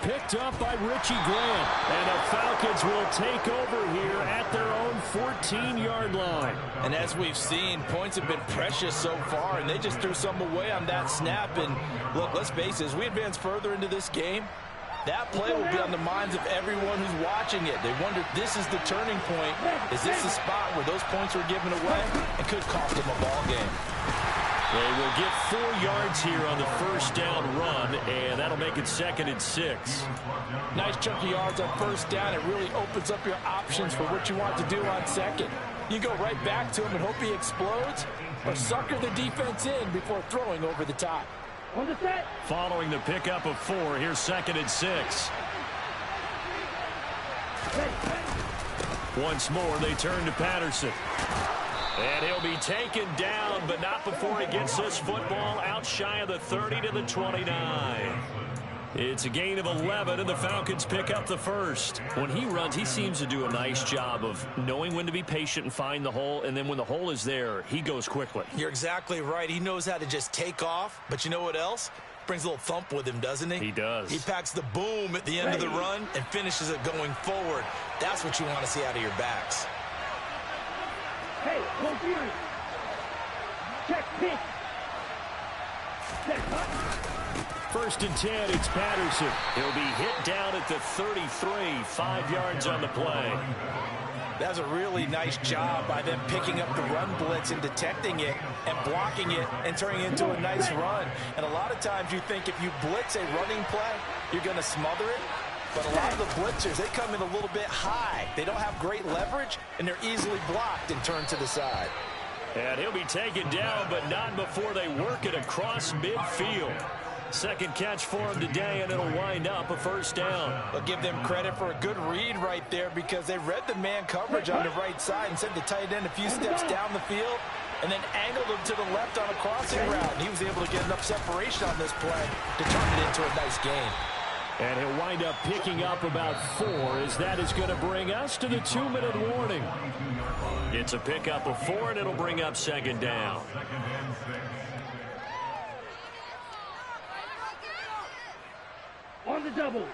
S1: Picked up by Richie Grant. And the Falcons will take over here at their own 14-yard line.
S3: And as we've seen, points have been precious so far, and they just threw some away on that snap. And look, let's face it, as we advance further into this game, that play will be on the minds of everyone who's watching it. They wonder, this is the turning point. Is this the spot where those points were given away and could cost them a ball game?
S1: They will get 4 yards here on the first down run, and that'll make it 2nd and 6.
S3: Nice chunk of yards on first down. It really opens up your options for what you want to do on second. You go right back to him and hope he explodes, or sucker the defense in before throwing over the top.
S5: On the set.
S1: Following the pickup of 4, here's 2nd and 6. Once more, they turn to Patterson. And he'll be taken down, but not before he gets this football out shy of the 30 to the 29. It's a gain of 11, and the Falcons pick up the first. When he runs, he seems to do a nice job of knowing when to be patient and find the hole, and then when the hole is there, he goes quickly.
S2: You're exactly right. He knows how to just take off, but you know what else? Brings a little thump with him, doesn't he?
S1: He does.
S2: He packs the boom at the end of the run and finishes it going forward. That's what you want to see out of your backs.
S5: Hey, no fear. Check pitch. Set hut.
S1: 1st and 10, it's Patterson. He'll be hit down at the 33, 5 yards on the play.
S2: That's a really nice job by them picking up the run blitz and detecting it and blocking it and turning it into a nice run. And a lot of times you think if you blitz a running play, you're going to smother it. But a lot of the blitzers, they come in a little bit high. They don't have great leverage, and they're easily blocked and turned to the side.
S1: And he'll be taken down, but not before they work it across midfield. 2nd catch for him today, and it'll wind up a first down.
S2: I'll give them credit for a good read right there because they read the man coverage on the right side and sent the tight end a few steps down the field and then angled him to the left on a crossing route. And he was able to get enough separation on this play to turn it into a nice gain.
S1: And he'll wind up picking up about 4, as that is going to bring us to the 2-minute warning. It's a pickup of 4, and it'll bring up 2nd down.
S5: On the double.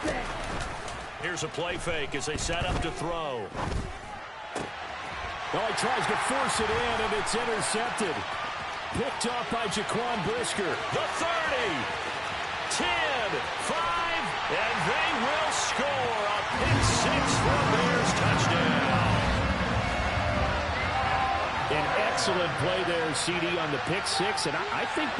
S5: Set.
S1: Here's a play fake as they set up to throw. Well, he tries to force it in, and it's intercepted. Picked off by Jaquan Brisker. The 30, 10, 5, And they will score a pick six for a Bears touchdown. An excellent play there, CD, on the pick six. And I think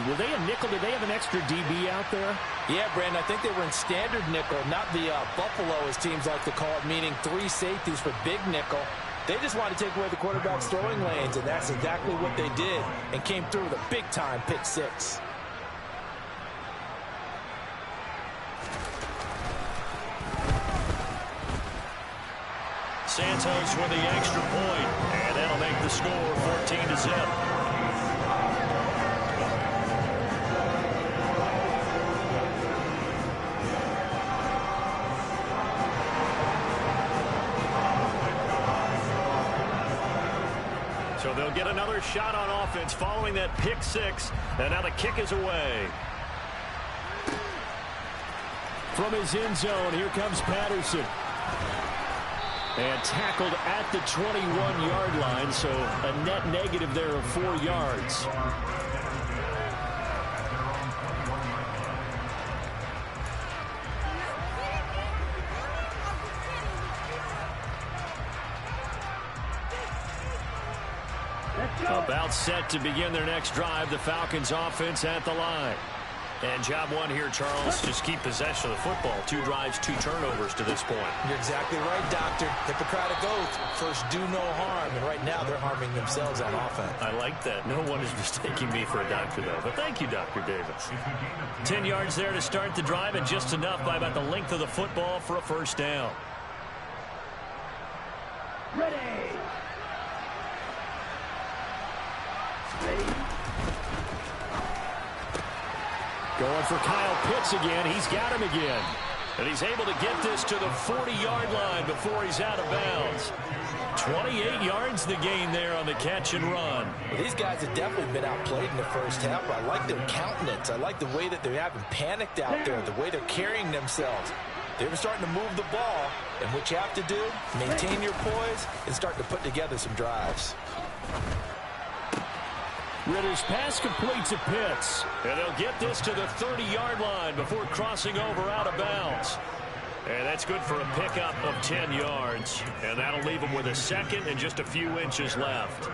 S1: were they a nickel? Did they have an extra DB out there?
S3: Yeah, Brandon, I think they were in standard nickel, not the Buffalo, as teams like to call it, meaning 3 safeties for big nickel. They just wanted to take away the quarterback's throwing lanes, and that's exactly what they did, and came through with a big-time pick six.
S1: Santos with the extra point, and that'll make the score 14-0. So they'll get another shot on offense following that pick six, and now the kick is away. From his end zone, here comes Patterson. And tackled at the 21-yard line, so a net negative there of 4 yards. About set to begin their next drive, the Falcons offense at the line. And job one here, Charles, just keep possession of the football. 2 drives, 2 turnovers to this point.
S2: You're exactly right, Doctor. Hippocratic oath. First, do no harm. And right now, they're harming themselves on offense.
S1: I like that. No one is mistaking me for a doctor, though. But thank you, Dr. Davis. 10 yards there to start the drive, and just enough by about the length of the football for a first down.
S5: Ready.
S1: Going for Kyle Pitts again. He's got him again. And he's able to get this to the 40-yard line before he's out of bounds. 28 yards the gain there on the catch and run.
S2: Well, these guys have definitely been outplayed in the first half. I like their countenance. I like the way that they haven't panicked out there, the way they're carrying themselves. They were starting to move the ball, and what you have to do, maintain your poise and start to put together some drives.
S1: Ritter's pass completes to Pitts. And they'll get this to the 30-yard line before crossing over out of bounds. And that's good for a pickup of 10 yards. And that'll leave them with a second and just a few inches left.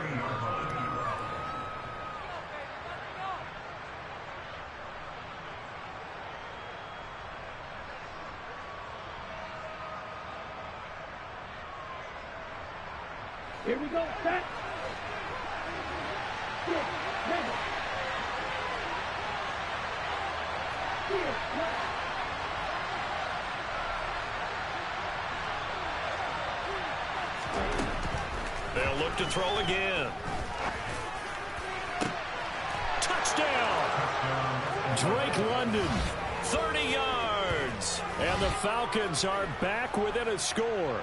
S5: Here we go. Set.
S1: They'll look to throw again. Touchdown! Drake London, 30 yards. And the Falcons are back within a score.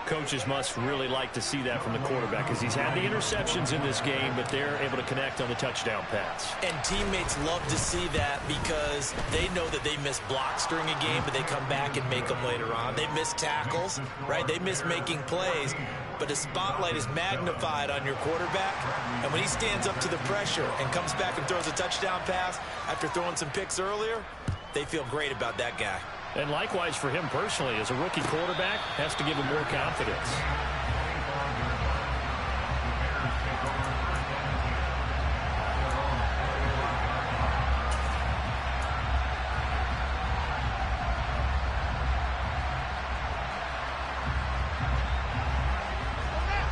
S1: Coaches must really like to see that from the quarterback because he's had the interceptions in this game, but they're able to connect on the touchdown pass.
S2: And teammates love to see that because they know that they miss blocks during a game, but they come back and make them later on. They miss tackles, right? They miss making plays, but the spotlight is magnified on your quarterback. And when he stands up to the pressure and comes back and throws a touchdown pass after throwing some picks earlier, they feel great about that guy.
S1: And likewise for him personally, as a rookie quarterback, has to give him more confidence.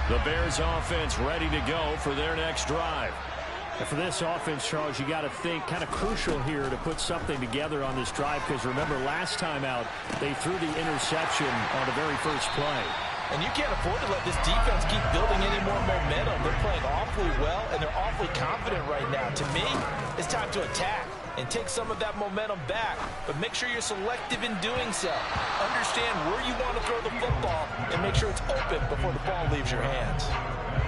S1: The Bears offense ready to go for their next drive. And for this offense, Charles, you got to think kind of crucial here to put something together on this drive because remember last time out they threw the interception on the very first play.
S2: And you can't afford to let this defense keep building any more momentum. They're playing awfully well, and they're awfully confident right now. To me, it's time to attack and take some of that momentum back. But make sure you're selective in doing so. Understand where you want to throw the football and make sure it's open before the ball leaves your hands.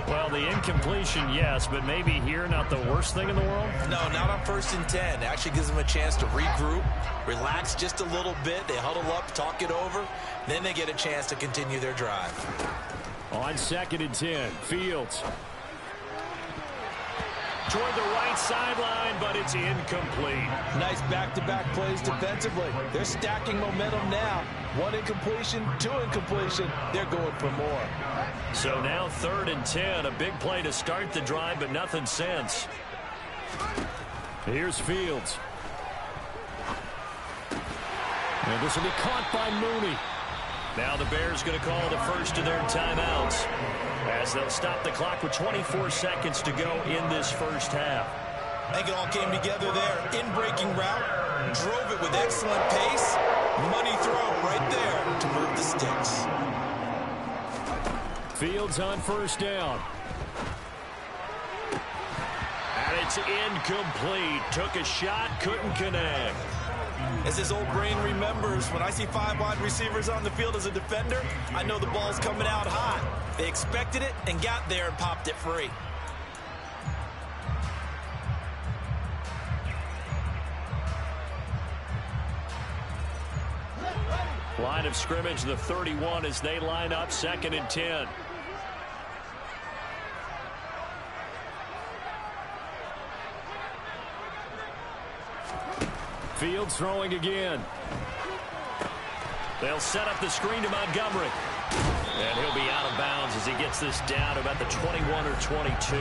S1: Well, the incompletion, yes, but maybe here not the worst thing in the world?
S2: No, not on 1st and 10. It actually gives them a chance to regroup, relax just a little bit. They huddle up, talk it over. Then they get a chance to continue their drive.
S1: On 2nd and 10, Fields. toward the right sideline, but it's incomplete.
S3: Nice back-to-back plays defensively. They're stacking momentum now. 1 incompletion, 2 incompletion. They're going for more.
S1: So now 3rd and 10. A big play to start the drive, but nothing since. Here's Fields. And this will be caught by Mooney. Now the Bears going to call the first of their timeouts as they'll stop the clock with 24 seconds to go in this first half.
S2: I think it all came together there. In-breaking route, drove it with excellent pace. Money throw right there to move the sticks.
S1: Fields on first down. And it's incomplete. Took a shot, couldn't connect.
S2: As his old brain remembers, when I see 5 wide receivers on the field as a defender, I know the ball's coming out hot. They expected it and got there and popped it free.
S1: Line of scrimmage, the 31 as they line up 2nd and 10. Fields throwing again. They'll set up the screen to Montgomery. And he'll be out of bounds as he gets this down about the 21 or 22.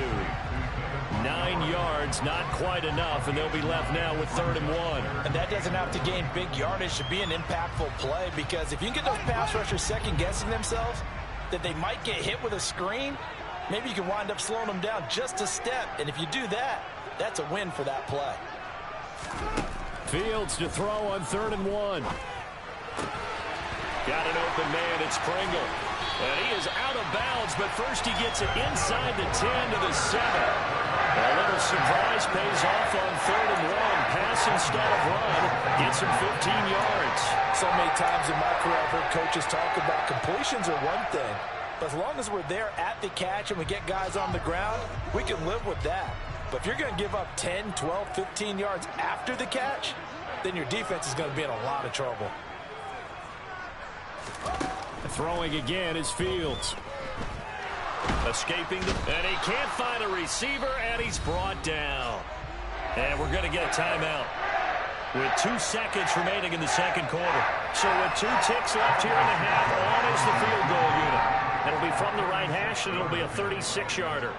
S1: 9 yards, not quite enough, and they'll be left now with 3rd and 1.
S3: And that doesn't have to gain big yardage to be an impactful play, because if you can get those pass rushers second-guessing themselves that they might get hit with a screen, maybe you can wind up slowing them down just a step. And if you do that, that's a win for that play.
S1: Fields to throw on 3rd and 1. Got an open man, it's Pringle. And he is out of bounds, but first he gets it inside the 10 to the 7. A little surprise pays off on 3rd and 1. Pass instead of run. Gets him 15 yards.
S3: So many times in my career I've heard coaches talk about completions are one thing. But as long as we're there at the catch and we get guys on the ground, we can live with that. But if you're going to give up 10, 12, 15 yards after the catch, then your defense is going to be in a lot of trouble.
S1: Throwing again is Fields. Escaping, and he can't find a receiver, and he's brought down. And we're going to get a timeout with 2 seconds remaining in the 2nd quarter. So with 2 ticks left here in the half, on is the field goal unit. It'll be from the right hash, and it'll be a 36-yarder.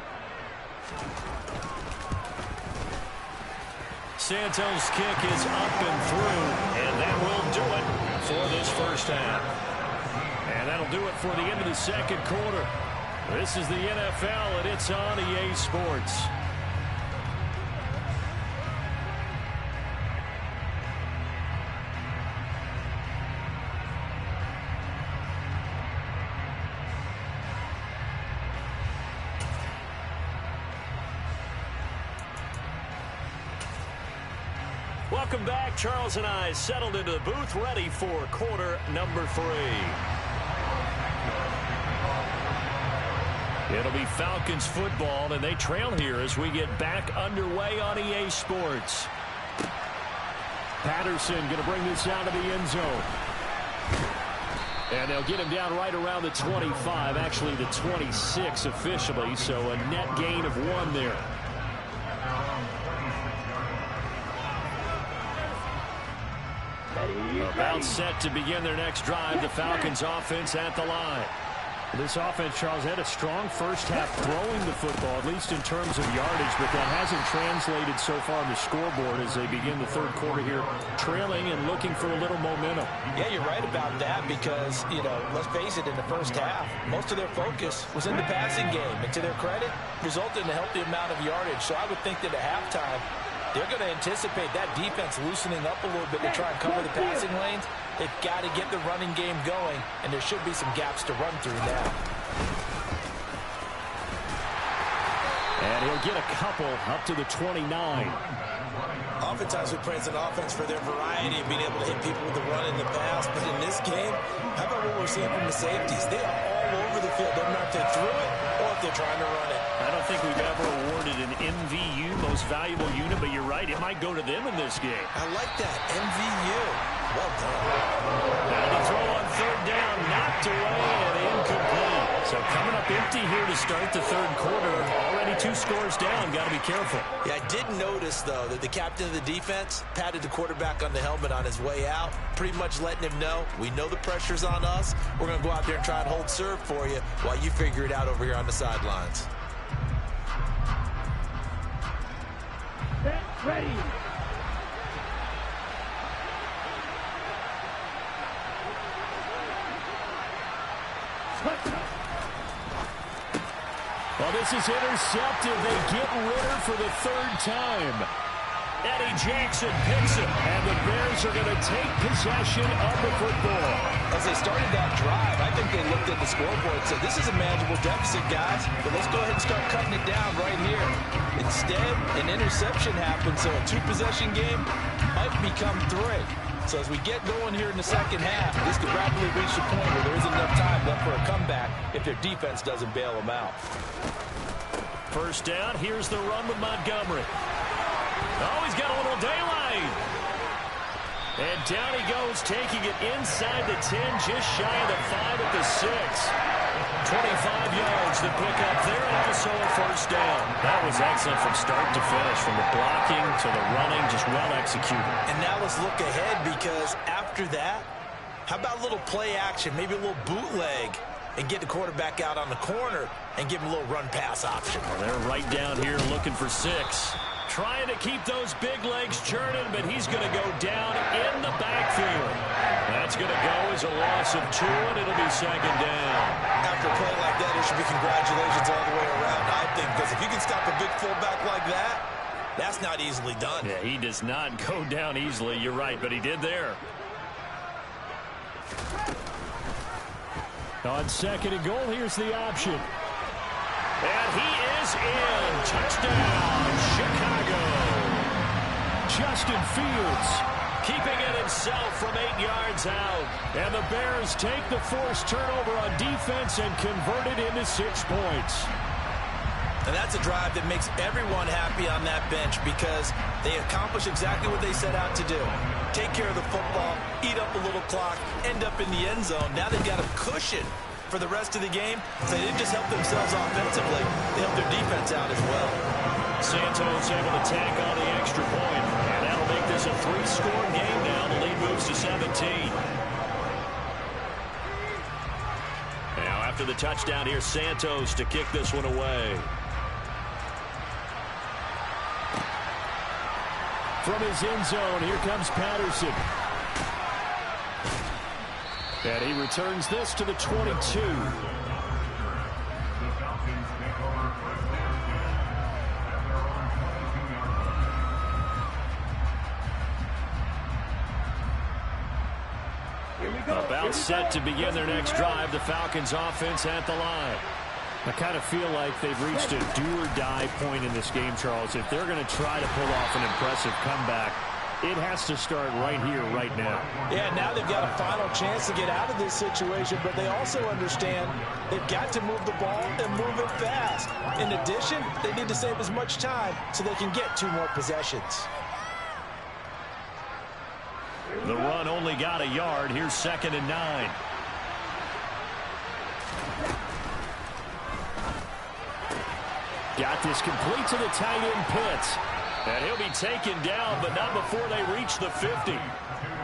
S1: Santos' kick is up and through, and that will do it for this first half. And that'll do it for the end of the 2nd quarter. This is the NFL, and it's on EA Sports. Welcome back. Charles and I settled into the booth, ready for quarter number 3. It'll be Falcons football, and they trail here as we get back underway on EA Sports. Patterson going to bring this out of the end zone. And they'll get him down right around the 25, actually the 26 officially, so a net gain of 1 there. About set to begin their next drive, the Falcons offense at the line. This offense, Charles, had a strong first half throwing the football, at least in terms of yardage, but that hasn't translated so far on the scoreboard as they begin the 3rd quarter here, trailing and looking for a little momentum.
S3: Yeah, you're right about that because, you know, let's face it, in the first half, most of their focus was in the passing game, and to their credit, resulted in a healthy amount of yardage. So I would think that at halftime, they're going to anticipate that defense loosening up a little bit to try and cover the passing lanes. They've got to get the running game going, and there should be some gaps to run through now.
S1: And he'll get a couple up to the 29.
S2: Oftentimes we praise an offense for their variety of being able to hit people with the run and the pass, but in this game, how about what we're seeing from the safeties? They are all over the field. Doesn't matter if they threw it or if they're trying to run it.
S1: I don't think we've ever awarded an MVU, most valuable unit, but you're right, it might go to them in this game.
S2: I like that, MVU. Well done.
S1: Now the throw on 3rd down, knocked away and incomplete. So coming up empty here to start the 3rd quarter. Already 22 scores down. Got to be careful.
S2: Yeah, I did notice, though, that the captain of the defense patted the quarterback on the helmet on his way out, pretty much letting him know, we know the pressure's on us. We're going to go out there and try and hold serve for you while you figure it out over here on the sidelines.
S5: Set, ready.
S1: Well, this is intercepted. They get Ritter for the third time. Eddie Jackson picks it, and the Bears are going to take possession of the football.
S2: As they started that drive, I think they looked at the scoreboard and said, this is a manageable deficit, guys, but let's go ahead and start cutting it down right here. Instead, an interception happened, so a two-possession game might become three. So as we get going here in the second half, this could rapidly reach the point where there isn't enough time left for a comeback if their defense doesn't bail them out.
S1: First down, here's the run with Montgomery. Oh, he's got a little daylight. And down he goes, taking it inside the 10, just shy of the 5 at the 6. 25 yards to pick up there, and also a first down. That was excellent from start to finish, from the blocking to the running, just well executed. And now let's look ahead, because after that, how about a little play action, maybe a little bootleg, and get the quarterback out on the corner and give him a little run-pass option. Well, they're right down here looking for 6. Trying to keep those big legs churning, but he's going to go down in the backfield. That's going to go as a loss of 2, and it'll be second down. After a play like that, it should be congratulations all the way around, I think, because if you can stop a big fullback like that, that's not easily done. Yeah, he does not go down easily, you're right, but he did there. On second and goal, here's the option. And he is in. Touchdown, Chicago. Justin Fields keeping it himself from 8 yards out. And the Bears take the forced turnover on defense and convert it into 6 points. And that's a drive that makes everyone happy on that bench, because they accomplish exactly what they set out to do. Take care of the football, eat up a little clock, end up in the end zone. Now they've got a cushion for the rest of the game. So they didn't just help themselves offensively, they helped their defense out as well. Santos able to tack on the extra point, and that'll make this a 3-score game now. The lead moves to 17. Now after the touchdown, here's Santos to kick this one away. From his end zone, here comes Patterson. And he returns this to the 22. About set to begin their next drive. The Falcons offense at the line. I kind of feel like they've reached a do-or-die point in this game, Charles. If they're going to try to pull off an impressive comeback, it has to start right here, right now. Yeah, now they've got a final chance to get out of this situation, but they also understand they've got to move the ball and move it fast. In addition, they need to save as much time so they can get 2 more possessions. The run only got a yard. Here's 2nd and 9. Got this complete to the tight end Pitts. And he'll be taken down, but not before they reach the 50.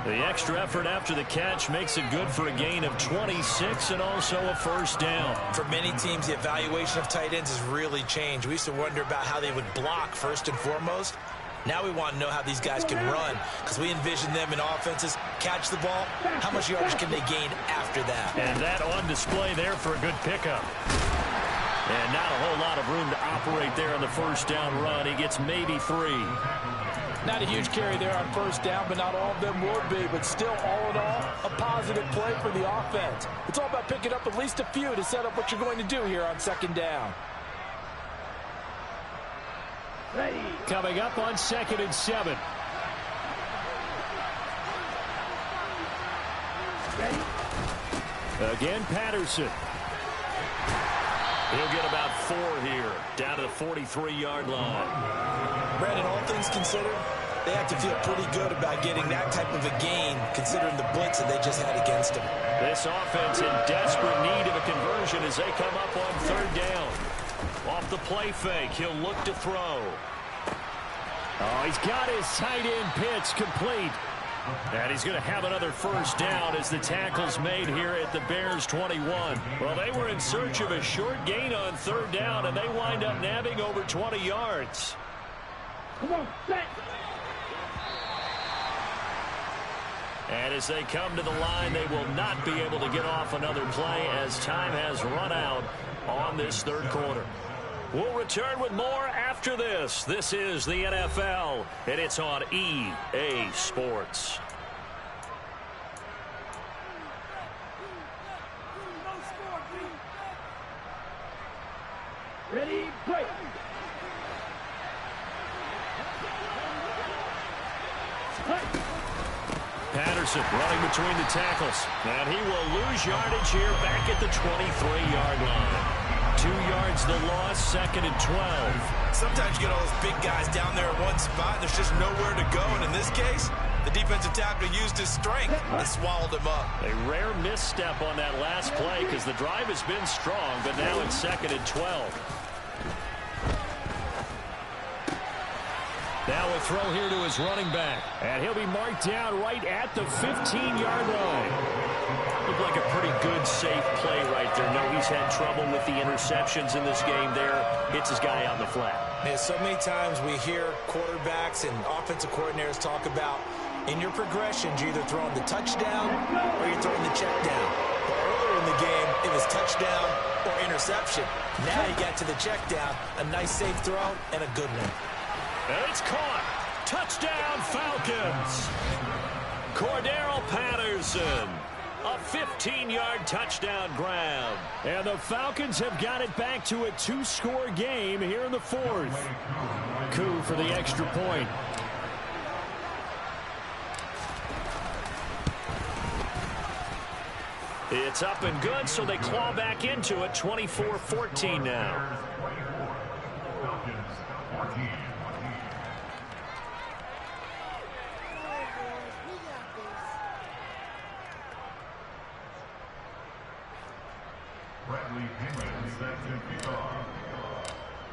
S1: The extra effort after the catch makes it good for a gain of 26 and also a first down. For many teams, the evaluation of tight ends has really changed. We used to wonder about how they would block first and foremost. Now we want to know how these guys can run, because we envision them in offenses catch the ball. How much yardage can they gain after that? And that on display there for a good pickup. And not a whole lot of room to operate there on the first down run. He gets maybe 3. Not a huge carry there on first down, but not all of them would be. But still, all in all, a positive play for the offense. It's all about picking up at least a few to set up what you're going to do here on 2nd down.
S5: Ready.
S1: Coming up on 2nd and 7.
S5: Ready.
S1: Again, Patterson. He'll get about 4 here, down to the 43-yard line.
S2: Brandon, all things considered, they have to feel pretty good about getting that type of a gain, considering the blitz that they just had against them.
S1: This offense in desperate need of a conversion as they come up on 3rd down. Off the play fake, he'll look to throw. Oh, he's got his tight end pitch complete. And he's going to have another first down as the tackle's made here at the Bears 21. Well, they were in search of a short gain on third down, and they wind up nabbing over 20 yards.
S5: Come on, set.
S1: And as they come to the line, they will not be able to get off another play as time has run out on this third quarter. We'll return with more after this. This is the NFL, and it's on EA Sports.
S5: Ready, play.
S1: Patterson running between the tackles. And he will lose yardage here back at the 23-yard line. 2 yards the loss, 2nd and 12.
S2: Sometimes you get all those big guys down there in one spot, and there's just nowhere to go. And in this case, the defensive tackle used his strength and swallowed him up.
S1: A rare misstep on that last play because the drive has been strong, but now it's 2nd and 12. Now a throw here to his running back. And he'll be marked down right at the 15-yard line. Looked like a pretty good, safe play right there. No, he's had trouble with the interceptions in this game there. Hits his guy out in the flat.
S2: Yeah, so many times we hear quarterbacks and offensive coordinators talk about in your progressions, you're either throwing the touchdown or you're throwing the check down. But earlier in the game, it was touchdown or interception. Now you got to the check down, a nice safe throw, and a good one.
S1: And it's caught. Touchdown, Falcons. Cordero Patterson. A 15-yard touchdown grab. And the Falcons have got it back to a 2-score game here in the fourth. Coup for the extra point. It's up and good, so they claw back into it. 24-14 now.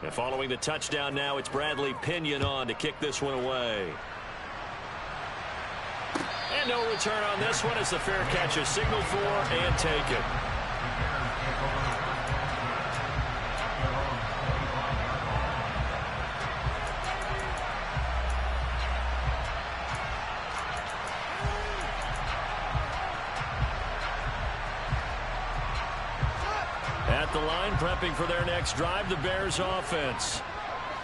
S1: And following the touchdown now, it's Bradley Pinion on to kick this one away. And no return on this one as the fair catch is signaled for and taken. At the line, prepping for their next drive, the Bears offense.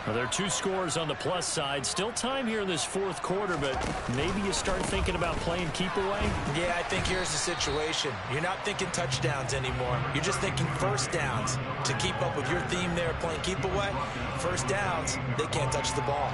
S1: Well, there are 2 scores on the plus side. Still time here in this fourth quarter, but maybe you start thinking about playing keep away?
S2: Yeah, I think here's the situation. You're not thinking touchdowns anymore. You're just thinking first downs. To keep up with your theme there, playing keep away, first downs, they can't touch the ball.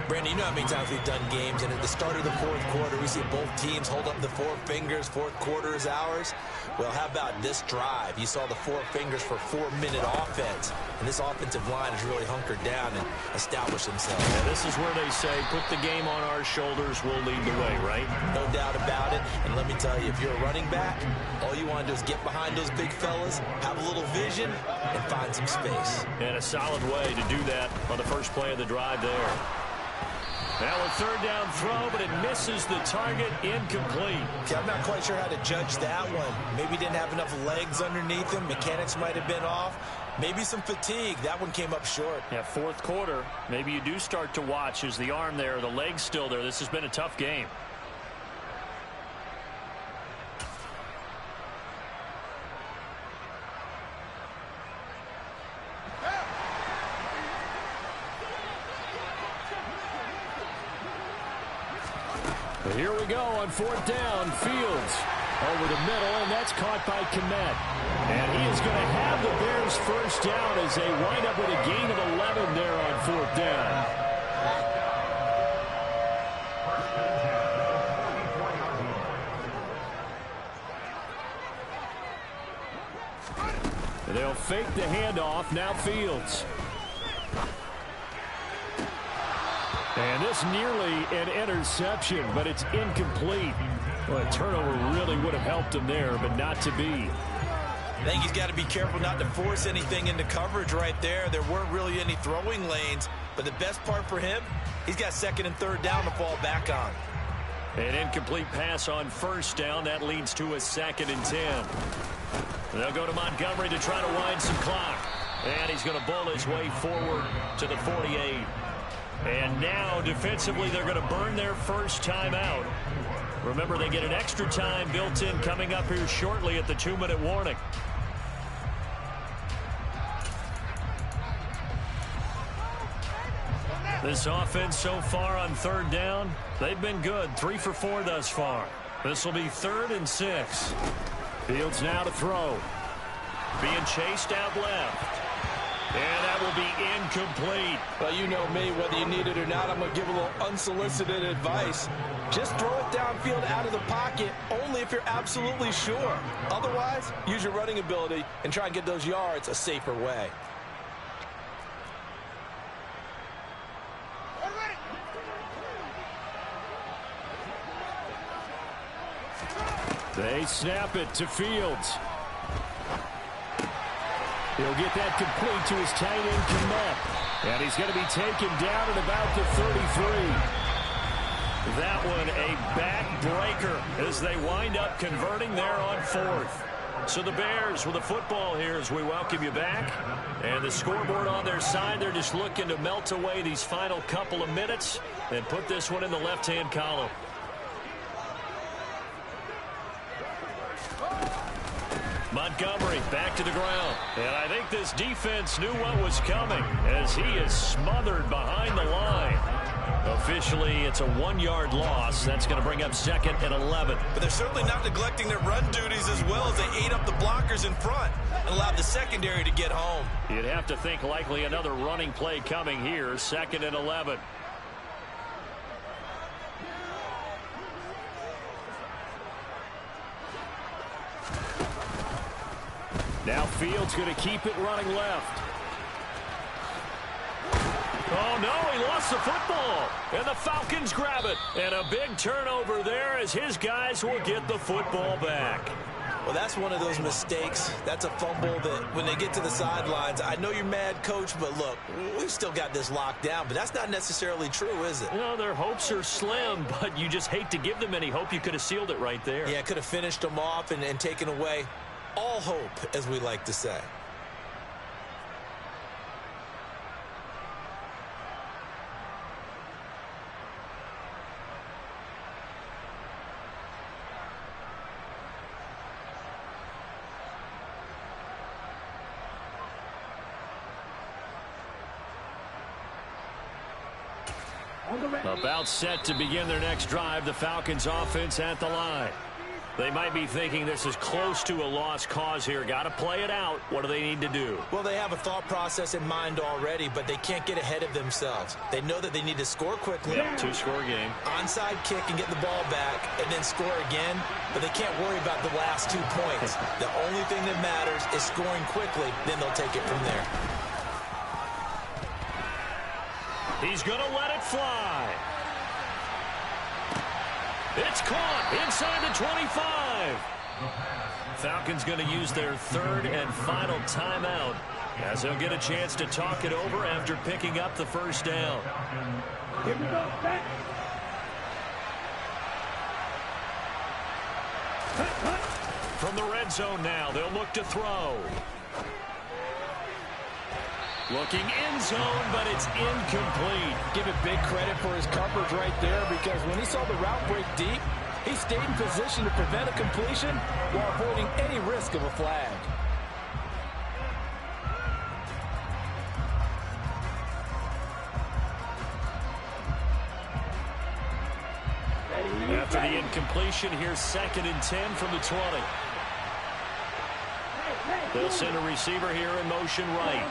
S2: Brandon, you know how many times we've done games, and at the start of the fourth quarter, we see both teams hold up the 4 fingers, fourth quarter is ours. Well, how about this drive? You saw the 4 fingers for 4-minute offense, and this offensive line has really hunkered down and established themselves.
S1: And this is where they say, put the game on our shoulders, we'll lead the way, right?
S2: No doubt about it, and let me tell you, if you're a running back, all you want to do is get behind those big fellas, have a little vision, and find some space.
S1: And a solid way to do that on the first play of the drive there. Now a third down throw, but it misses the target, incomplete.
S2: Okay, I'm not quite sure how to judge that one. Maybe he didn't have enough legs underneath him. Mechanics might have been off. Maybe some fatigue. That one came up short.
S1: Yeah, fourth quarter, maybe you do start to watch. Is the arm there, the leg's still there? This has been a tough game. Here we go on fourth down. Fields over the middle, and that's caught by Kmet. And he is going to have the Bears first down as they wind up with a gain of 11 there on fourth down. And they'll fake the handoff. Now Fields. And this nearly an interception, but it's incomplete. Well, a turnover really would have helped him there, but not to be.
S2: I think he's got to be careful not to force anything into coverage right there. There weren't really any throwing lanes, but the best part for him, he's got second and third down to fall back on.
S1: An incomplete pass on first down. That leads to a 2nd and 10. They'll go to Montgomery to try to wind some clock. And he's going to bull his way forward to the 48. And now, defensively, they're going to burn their first timeout. Remember, they get an extra time built in coming up here shortly at the 2-minute warning. This offense so far on third down, they've been good. 3 for 4 thus far. This will be 3rd and 6. Fields now to throw. Being chased out left. And that will be incomplete.
S3: Well, you know me, whether you need it or not, I'm going to give a little unsolicited advice. Just throw it downfield out of the pocket only if you're absolutely sure. Otherwise, use your running ability and try and get those yards a safer way.
S1: They snap it to Fields. He'll get that complete to his tight end, Kmet. And he's going to be taken down at about the 33. That one a backbreaker as they wind up converting there on 4th. So the Bears with the football here as we welcome you back. And the scoreboard on their side, they're just looking to melt away these final couple of minutes and put this one in the left-hand column. Montgomery back to the ground. And I think this defense knew what was coming as he is smothered behind the line. Officially, it's a 1-yard loss. That's going to bring up 2nd and 11.
S2: But they're certainly not neglecting their run duties as well as they ate up the blockers in front and allowed the secondary to get home.
S1: You'd have to think likely another running play coming here. 2nd and 11. Now Fields going to keep it running left. Oh, no, he lost the football. And the Falcons grab it. And a big turnover there as his guys will get the football back.
S2: Well, that's one of those mistakes. That's a fumble that when they get to the sidelines, I know you're mad, Coach, but look, we've still got this locked down. But that's not necessarily true, is it?
S1: You know, their hopes are slim, but you just hate to give them any hope. You could have sealed it right there.
S2: Yeah, could have finished them off and taken away all hope, as we like to say.
S1: About set to begin their next drive, the Falcons offense at the line. They might be thinking this is close to a lost cause here. Got to play it out. What do they need to do?
S2: Well, they have a thought process in mind already, but they can't get ahead of themselves. They know that they need to score quickly.
S1: Yeah, 2-score game.
S2: Onside kick and get the ball back and then score again, but they can't worry about the last 2 points. The only thing that matters is scoring quickly, then they'll take it from there.
S1: He's going to let it fly. It's caught inside the 25. Falcons going to use their 3rd and final timeout as they'll get a chance to talk it over after picking up the first down.
S5: Here we go, back.
S1: From the red zone now, they'll look to throw. Looking end zone, but it's incomplete.
S3: Give it big credit for his coverage right there, because when he saw the route break deep, he stayed in position to prevent a completion while avoiding any risk of a flag.
S1: After the incompletion, here's 2nd and 10 from the 20. They'll send a receiver here in motion right.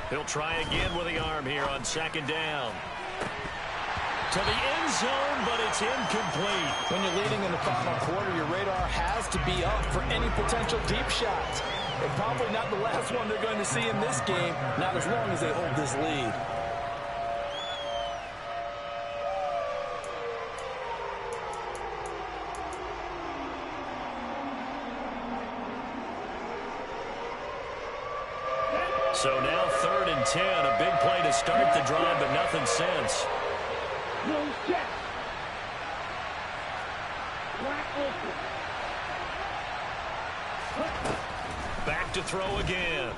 S1: He'll try again with the arm here on 2nd down. To the end zone, but it's incomplete.
S3: When you're leading in the final quarter, your radar has to be up for any potential deep shots. And probably not the last one they're going to see in this game, not as long as they hold this lead.
S1: So now 3rd and 10, a big play to start the drive, but nothing since.
S5: No check. Wide open.
S1: Back to throw again.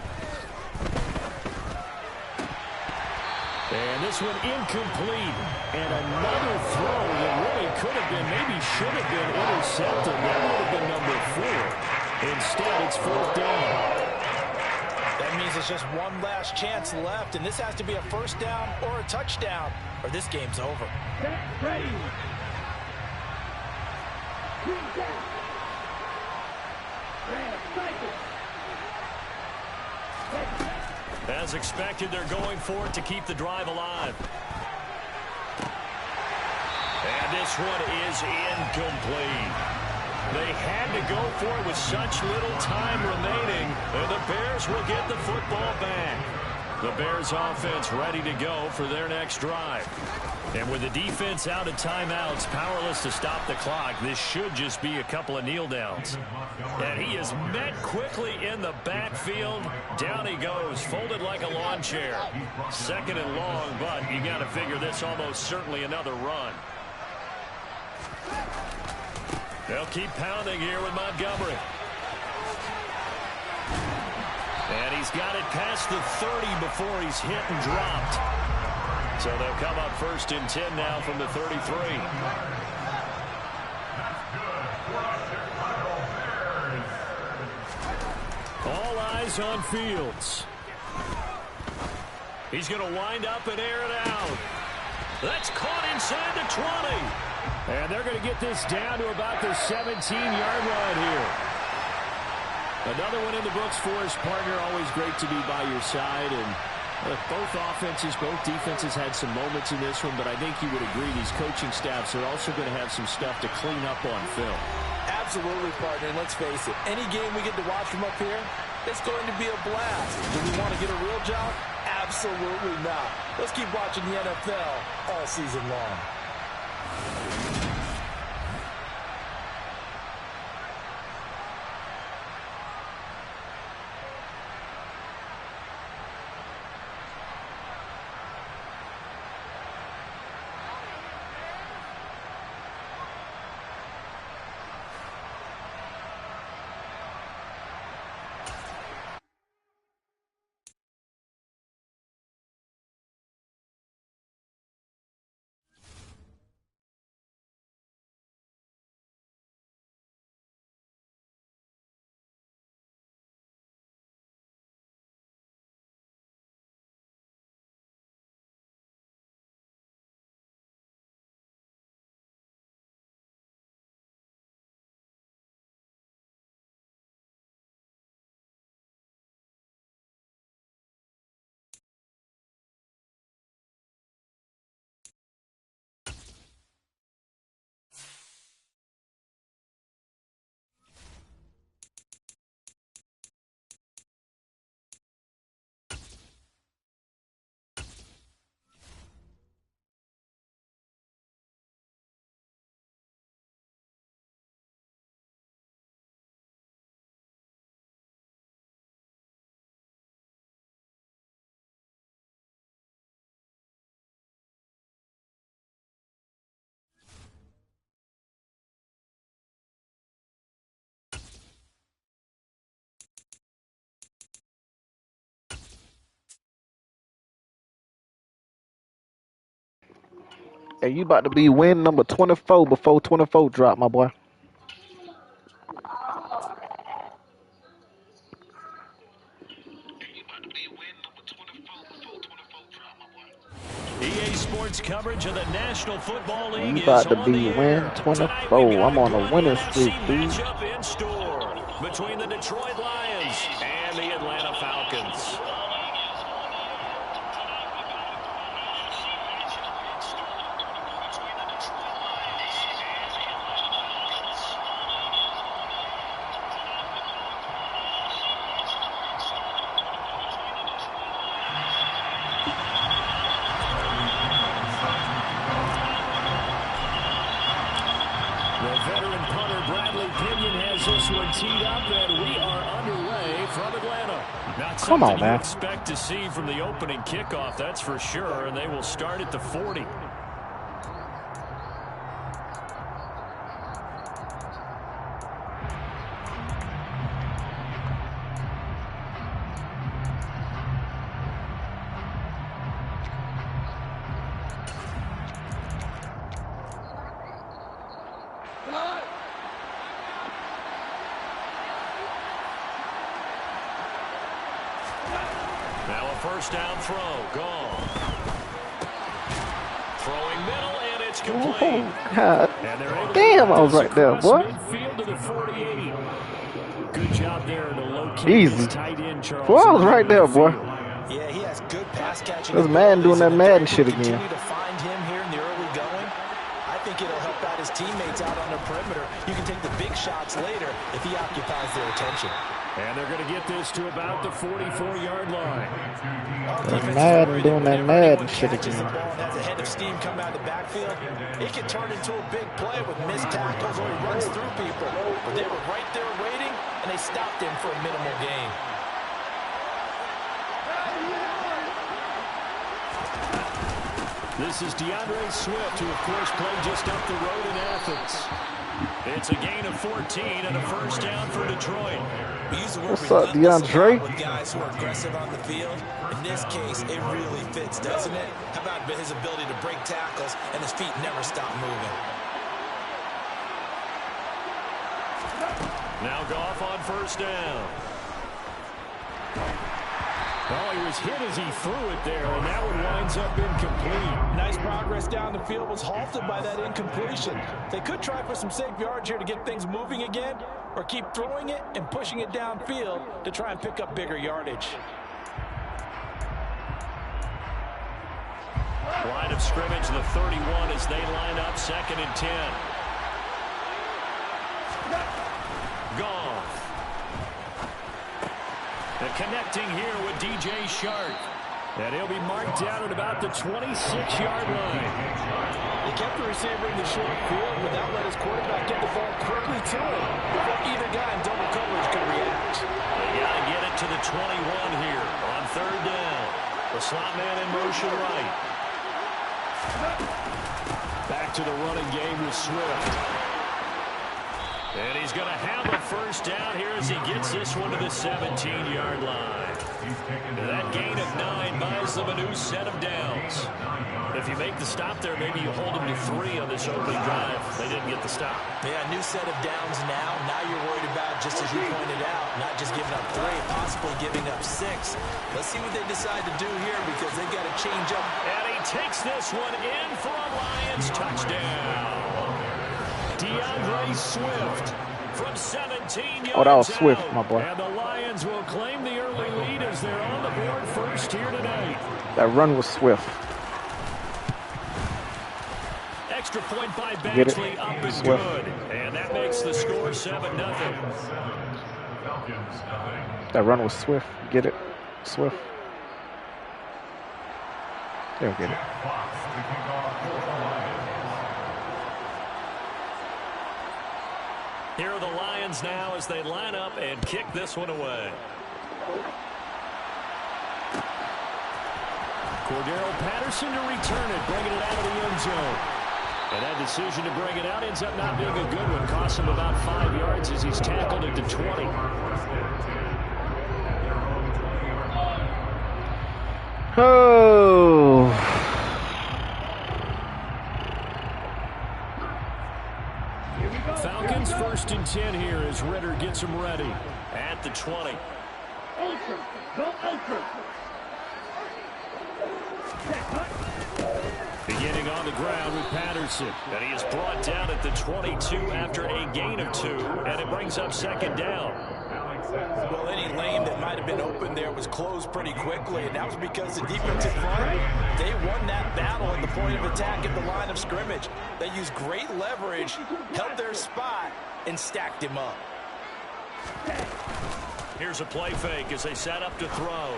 S1: And this one incomplete. And another throw that really could have been, maybe should have been intercepted. That would have been number 4. Instead, it's 4th down.
S2: That means it's just one last chance left, and this has to be a first down or a touchdown, or this game's over.
S5: Set, ready. Green down. Red, cycle.
S1: As expected, they're going for it to keep the drive alive. And this one is incomplete. They had to go for it with such little time remaining, and the Bears will get the football back. The Bears offense ready to go for their next drive. And with the defense out of timeouts, powerless to stop the clock, this should just be a couple of kneel downs. And he is met quickly in the backfield. Down he goes, folded like a lawn chair. 2nd and long, but you got to figure this almost certainly another run. They'll keep pounding here with Montgomery. And he's got it past the 30 before he's hit and dropped. So they'll come up 1st and 10 now from the 33. All eyes on Fields. He's going to wind up and air it out. That's caught inside the 20. And they're going to get this down to about the 17-yard line here. Another one in the books for his partner. Always great to be by your side. And both offenses, both defenses had some moments in this one, but I think you would agree these coaching staffs are also going to have some stuff to clean up on film.
S3: Absolutely, partner. And let's face it, any game we get to watch from up here, it's going to be a blast. Do we want to get a real job? Absolutely not. Let's keep watching the NFL all season long.
S4: Hey, you about to be win number 24 before 24 drop, my boy.
S1: EA Sports coverage of the National Football League
S4: You about
S1: is
S4: to
S1: on
S4: be
S1: the
S4: win
S1: air.
S4: 24. I'm on a winning streak, dude.
S1: Matchup in store between the Detroit Lions and the Atlanta Falcons. this one teed up, and we are underway from Atlanta. Not
S4: Come on,
S1: something
S4: man.
S1: you expect to see from the opening kickoff, that's for sure, and they will start at the 40. Now a first down throw. Gone. Throwing middle, and it's complete.
S4: Oh, God.
S1: And they're able
S4: Damn,
S1: to
S4: I was right there, boy.
S1: midfield to the 48. Good job there to locate
S4: Easy.
S1: his tight end, Charles.
S4: Boy, I was right there, boy.
S2: Yeah, he has good pass catching.
S4: This man doing that Madden shit again.
S2: Continue to find him here in the early going. I think it'll help out his teammates out on the perimeter. You can take the big shots later if he occupies their attention.
S1: And they're going to get this to about the 44-yard line.
S4: Madden doing that Madden shit
S2: Catches the
S4: again.
S2: ball and has a head of steam come out of the backfield. It can turn into a big play with missed tackles or he runs through people. But they were right there waiting, and they stopped him for a minimal gain.
S1: This is DeAndre Swift, who, of course, played just up the road in Athens. It's a gain of 14 and a first down for Detroit.
S4: What's up, DeAndre?
S2: With guys who are aggressive on the field. In this case, it really fits, doesn't it? How about his ability to break tackles and his feet never stop moving?
S1: Now Goff on first down. Oh, he was hit as he threw it there, and that one winds up incomplete.
S2: Nice progress down the field, was halted by that incompletion. They could try for some safe yards here to get things moving again, or keep throwing it and pushing it downfield to try and pick up bigger yardage.
S1: Line of scrimmage, the 31 as they line up, 2nd and 10. Goff. And connecting here with DJ Shark. And he'll be marked down at about the 26-yard line.
S2: He kept the receiver in the short field without letting his quarterback get the ball quickly to him before either guy in double coverage could react.
S1: They got to get it to the 21 here on 3rd down. The slot man in motion right. Back to the running game with Swift. And he's going to have a first down here as he gets this one to the 17-yard line. That gain of 9 buys them a new set of downs. If you make the stop there, maybe you hold them to 3 on this opening drive. They didn't get the stop.
S2: Yeah, new set of downs now. Now you're worried about, just as you pointed out, not just giving up 3, possibly giving up 6. Let's see what they decide to do here because they've got to change up.
S1: And he takes this one in for a Lions touchdown. DeAndre Swift from 17 yards
S4: Oh, that was Swift, my boy.
S1: And the Lions will claim the early lead as they're on the board first here tonight.
S4: That run was Swift.
S1: Extra point by
S4: Get it?
S1: Baxley, up and
S4: Swift.
S1: good. And that makes the score 7-0.
S4: That run was Swift. Get it? Swift. They'll get it.
S1: Here are the Lions now as they line up and kick this one away. Cordero Patterson to return it, bringing it out of the end zone. And that decision to bring it out ends up not being a good one. Costs him about 5 yards as he's tackled at the 20.
S4: Oh.
S1: Falcons 1st and 10 here as Ritter gets them ready at the 20.
S5: Ultra. Go ultra.
S1: Beginning on the ground with Patterson. And he is brought down at the 22 after a gain of 2. And it brings up 2nd down.
S2: Well, any lane that might have been open there was closed pretty quickly, and that was because the defensive front, they won that battle at the point of attack at the line of scrimmage. They used great leverage, held their spot, and stacked him up.
S1: Here's a play fake as they set up to throw.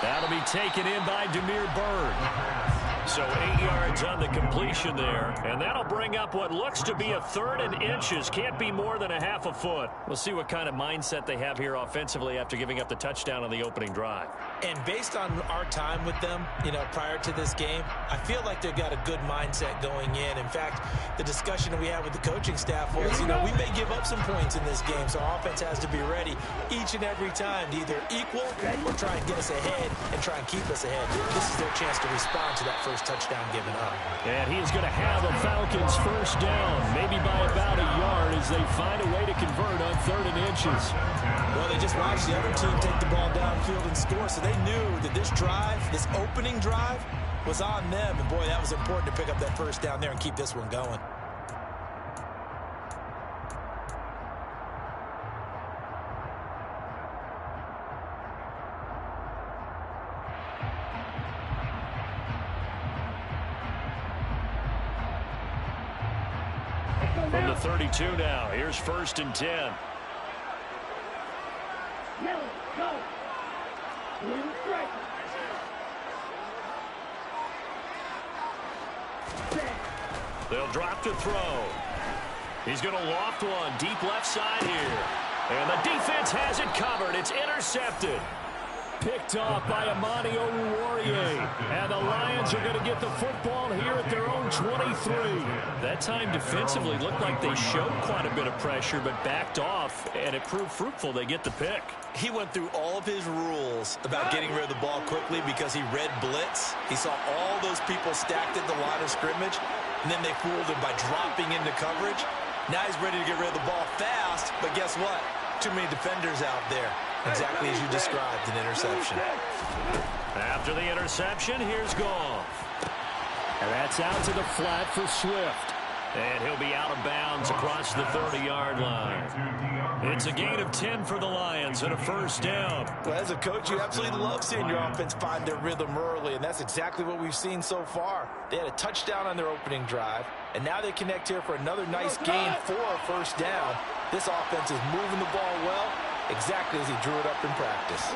S1: That'll be taken in by Damiere Byrd. So 8 yards on the completion there. And that'll bring up what looks to be a 3rd and inches. Can't be more than a half a foot. We'll see what kind of mindset they have here offensively after giving up the touchdown on the opening drive.
S2: And based on our time with them, prior to this game, I feel like they've got a good mindset going in. In fact, the discussion that we had with the coaching staff was, we may give up some points in this game, so our offense has to be ready each and every time to either equal or try and get us ahead and try and keep us ahead. This is their chance to respond to that first touchdown given up.
S1: And he is going to have the Falcons first down, maybe by about a yard as they find a way to convert on 3rd and inches.
S2: Well, they just watched the other team take the ball downfield and score, so they knew that this drive, this opening drive, was on them. And, boy, that was important to pick up that first down there and keep this one going.
S1: From the 32 now, here's 1st and 10.
S5: Yellow, go. Blue strike.
S1: They'll drop to throw. He's going to loft one deep left side here. And the defense has it covered. It's intercepted. Picked off by Amani Oruwariye. And the Lions are going to get the football here at their own 23. That time defensively looked like they showed quite a bit of pressure but backed off, and it proved fruitful. They get the pick.
S2: He went through all of his rules about getting rid of the ball quickly because he read blitz. He saw all those people stacked at the line of scrimmage, and then they fooled him by dropping into coverage. Now he's ready to get rid of the ball fast, but guess what? Too many defenders out there. Exactly as you described, an interception.
S1: After the interception, here's Goff. And that's out to the flat for Swift. And he'll be out of bounds across the 30-yard line. It's a gain of 10 for the Lions and a first down.
S2: Well, as a coach, you absolutely love seeing your offense find their rhythm early, and that's exactly what we've seen so far. They had a touchdown on their opening drive, and now they connect here for another nice gain for a first down. This offense is moving the ball well, exactly as he drew it up in practice.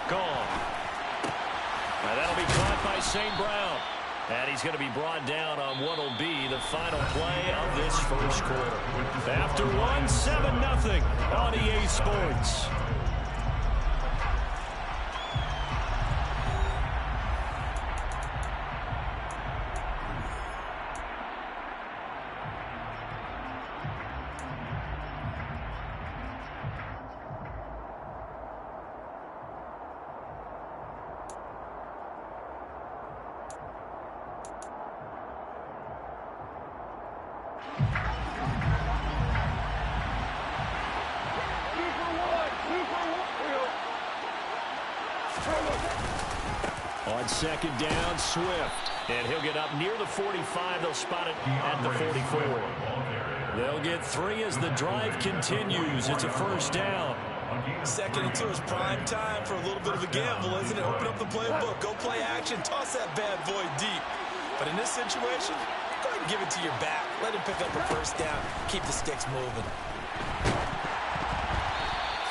S1: Gone. Now that'll be caught by St. Brown. And he's going to be brought down on what will be the final play of this first quarter. After 7-0 on EA Sports. On second down, Swift. And he'll get up near the 45. They'll spot it at the 44. They'll get 3 as the drive continues. It's a first down.
S2: 2nd and 2 is prime time for a little bit of a gamble, isn't it? Open up the playbook. Go play action. Toss that bad boy deep. But in this situation, go ahead and give it to your back. Let him pick up a first down. Keep the sticks moving.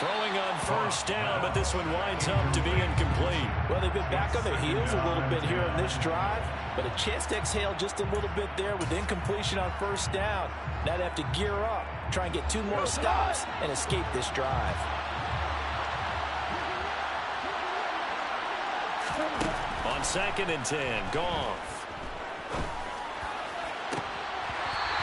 S1: Throwing on first down, but this one winds up to be incomplete.
S2: Well, they've been back on their heels a little bit here on this drive, but a chance to exhale just a little bit there with incompletion on first down. Now they have to gear up, try and get 2 more stops, and escape this drive.
S1: On 2nd and 10, Goff.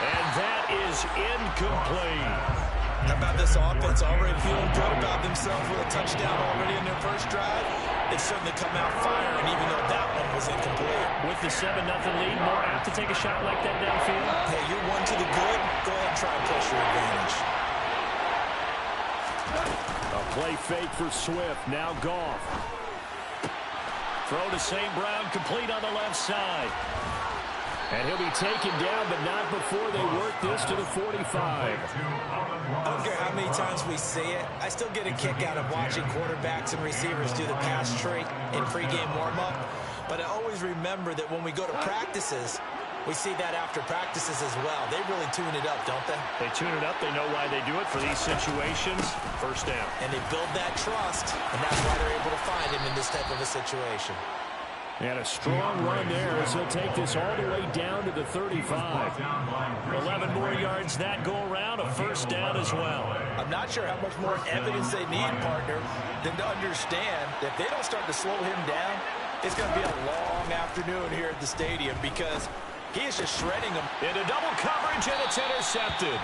S1: And that is incomplete.
S2: How about this offense already feeling good about themselves with a touchdown already in their first drive? They've certainly come out firing, even though that one was incomplete.
S1: With the 7-0 lead, more apt to take a shot like that downfield?
S2: Hey, you're one to the good. Go ahead and try and push your advantage.
S1: A play fake for Swift. Now Goff. Throw to St. Brown, complete on the left side. And he'll be taken down, but not before they work this to the 45.
S2: I don't care how many times we see it. I still get a kick out of watching quarterbacks and receivers do the pass tree in pregame warm-up. But I always remember that when we go to practices, we see that after practices as well. They really tune it up, don't they?
S1: They tune it up. They know why they do it for these situations. First down.
S2: And they build that trust, and that's why they're able to find him in this type of a situation.
S1: And a strong run there as he'll take this all the way down to the 35. 11 more yards that go around, a first down as well.
S2: I'm not sure how much more evidence they need, partner, than to understand that if they don't start to slow him down, it's going to be a long afternoon here at the stadium because he is just shredding them.
S1: Into double coverage, and it's intercepted.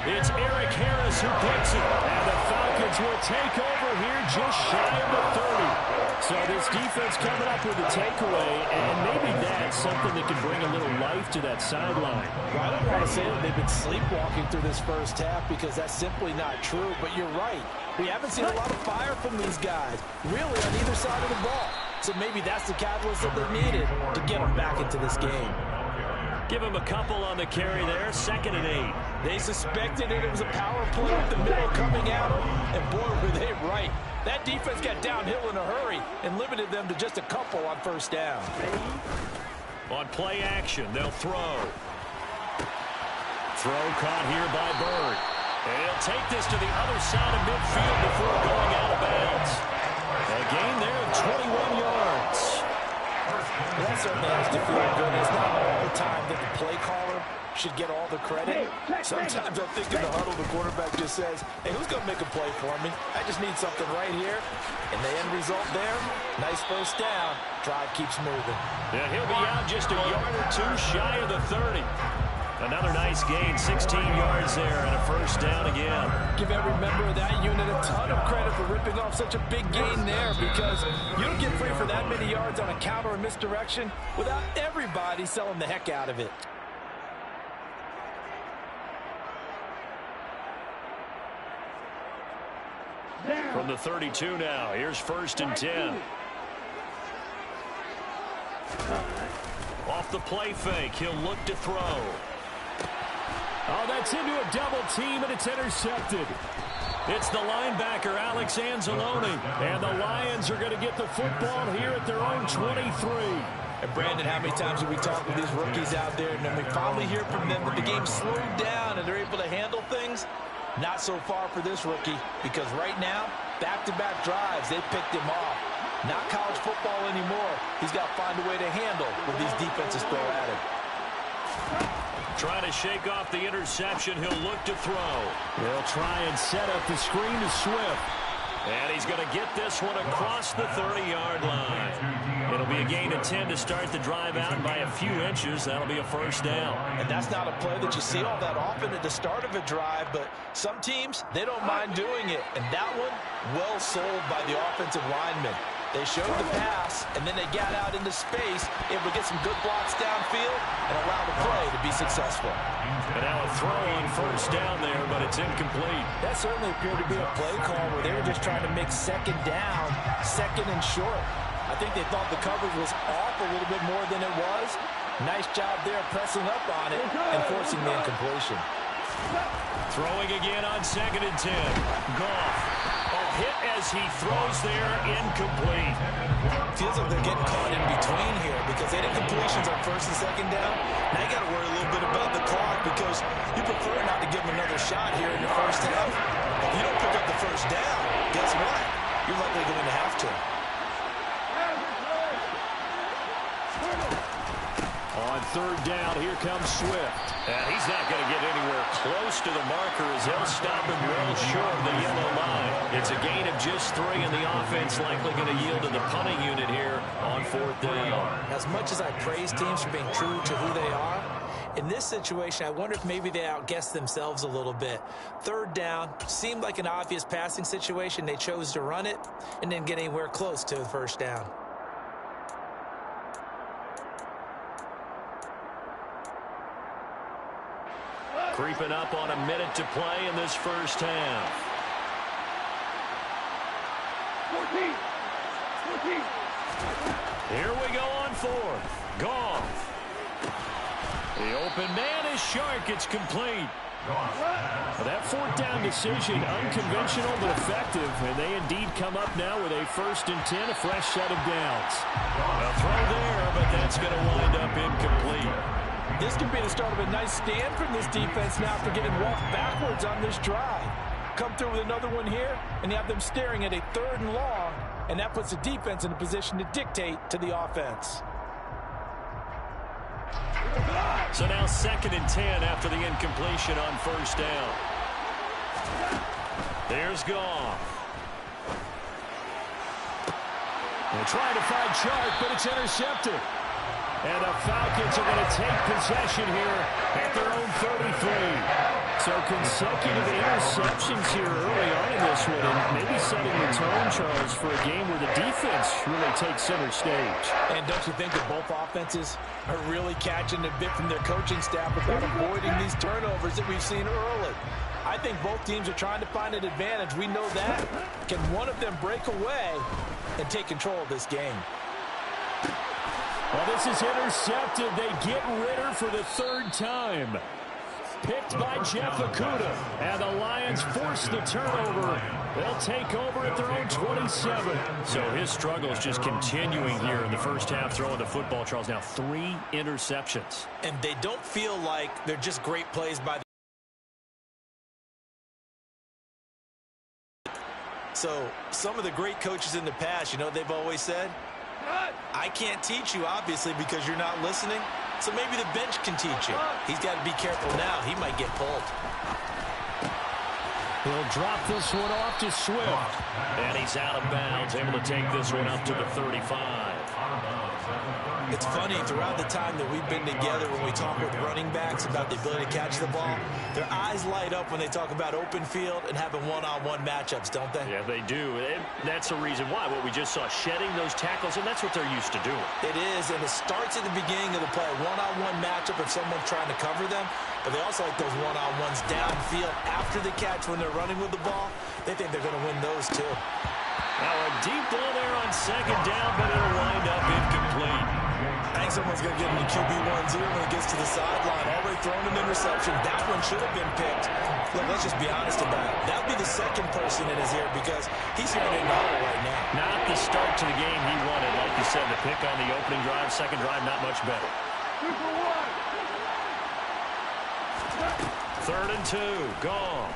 S1: It's Eric Harris who picks it. And the Falcons will take over here just shy of the 30. So this defense coming up with a takeaway, and maybe that's something that can bring a little life to that sideline.
S3: Well, I don't want to say that they've been sleepwalking through this first half because that's simply not true, but you're right. We haven't seen a lot of fire from these guys, really, on either side of the ball. So maybe that's the catalyst that they needed to get them back into this game.
S1: Give him a couple on the carry there, 2nd and 8.
S3: They suspected it was a power play with the middle coming at them, and boy, were they right. That defense got downhill in a hurry and limited them to just a couple on first down.
S1: On play action, they'll throw. Throw caught here by Bird. And he'll take this to the other side of midfield before going out of bounds. A gain there of 21 yards.
S3: Well, that certainly has to feel good. It's not all the time that the play caller should get all the credit. Sometimes I think in the huddle, the quarterback just says, hey, who's going to make a play for me? I just need something right here. And the end result there, nice first down. Drive keeps moving.
S1: Yeah, he'll be out just a yard or two shy of the 30. Another nice gain, 16 yards there, and a first down again.
S3: Give every member of that unit a ton of credit for ripping off such a big gain there because you don't get free for that many yards on a counter or misdirection without everybody selling the heck out of it.
S1: From the 32 now, here's 1st and 10. Off the play fake, he'll look to throw. Oh, that's into a double team, and it's intercepted. It's the linebacker, Alex Anzalone. And the Lions are going to get the football here at their own 23.
S2: And Brandon, how many times have we talked with these rookies out there, and then we finally hear from them that the game slowed down and they're able to handle things? Not so far for this rookie, because right now, back-to-back drives, they picked him off. Not college football anymore. He's got to find a way to handle what these defenses throw at him.
S1: Trying to shake off the interception. He'll look to throw. They'll try and set up the screen to Swift. And he's going to get this one across the 30-yard line. It'll be a gain of 10 to start the drive out by a few inches. That'll be a first down.
S2: And that's not a play that you see all that often at the start of a drive, but some teams, they don't mind doing it. And that one, well sold by the offensive lineman. They showed the pass, and then they got out into space, able to get some good blocks downfield and allow the play to be successful.
S1: And now a throw on first down there, but it's incomplete.
S2: That certainly appeared to be a play call where they were just trying to make second down, second and short. I think they thought the coverage was off a little bit more than it was. Nice job there pressing up on it and forcing the incompletion.
S1: Throwing again on 2nd and 10. Goff. Hit as he throws there, incomplete.
S2: Feels like they're getting caught in between here because they had incompletions on 1st and 2nd down. Now you got to worry a little bit about the clock because you prefer not to give them another shot here in the first half. If you don't pick up the first down, guess what? You're likely going to have to.
S1: On 3rd down, here comes Swift. And he's not going to get anywhere close to the marker as he'll stop him well short of the yellow line. It's a gain of just 3, and the offense likely going to yield to the punting unit here on 4th down.
S2: As much as I praise teams for being true to who they are, in this situation, I wonder if maybe they outguessed themselves a little bit. 3rd down seemed like an obvious passing situation. They chose to run it and didn't get anywhere close to the first down.
S1: Creeping up on a minute to play in this first half.
S5: 14.
S1: Here we go on 4th. Goff. The open man is Shark. It's complete. That 4th down decision, unconventional but effective, and they indeed come up now with a 1st and 10, a fresh set of downs. A throw there, but that's going to wind up incomplete.
S3: This could be the start of a nice stand from this defense now after getting walked backwards on this drive. Come through with another one here, and you have them staring at a 3rd and long
S2: and that puts the defense in a position to dictate to the offense.
S1: So now 2nd and 10 after the incompletion on 1st down. There's Goff. They're trying to find Chark, but it's intercepted. And the Falcons are going to take possession here at their own 33. So consecutive interceptions here early on in this one, and maybe setting the tone, Charles, for a game where the defense really takes center stage.
S2: And don't you think that both offenses are really catching a bit from their coaching staff about avoiding these turnovers that we've seen early? I think both teams are trying to find an advantage. We know that. Can one of them break away and take control of this game?
S1: Well, this is intercepted. They get Ritter for the 3rd time. Picked by JefeToe. And the Lions force the turnover. They'll take over at their own 27. So his struggle is just continuing here in the first half, throwing the football, Charles. Now 3 interceptions.
S2: And they don't feel like they're just great plays by the... So some of the great coaches in the past, you know, they've always said, I can't teach you, obviously, because you're not listening. So maybe the bench can teach you. He's got to be careful now. He might get pulled.
S1: He'll drop this one off to Swift. And he's out of bounds, able to take this one up to the 35.
S2: It's funny, throughout the time that we've been together, when we talk with running backs about the ability to catch the ball, their eyes light up when they talk about open field and having one-on-one matchups, don't they?
S1: Yeah, they do. And that's the reason why. What we just saw, shedding those tackles, and that's what they're used to doing.
S2: It is, and it starts at the beginning of the play. One-on-one matchup if someone's trying to cover them, but they also like those one-on-ones downfield after the catch when they're running with the ball. They think they're going to win those, too.
S1: Now a deep ball there on 2nd down, but it'll wind up incomplete.
S2: I think someone's going to get him the QB1-0 when it gets to the sideline. Already thrown an interception. That one should have been picked. Look, let's just be honest about it. That would be the 2nd person in his ear because he's hearing it in the hole right now.
S1: Not the start to the game he wanted. Like you said, the pick on the opening drive, 2nd drive, not much better. 3rd and 2, Goff.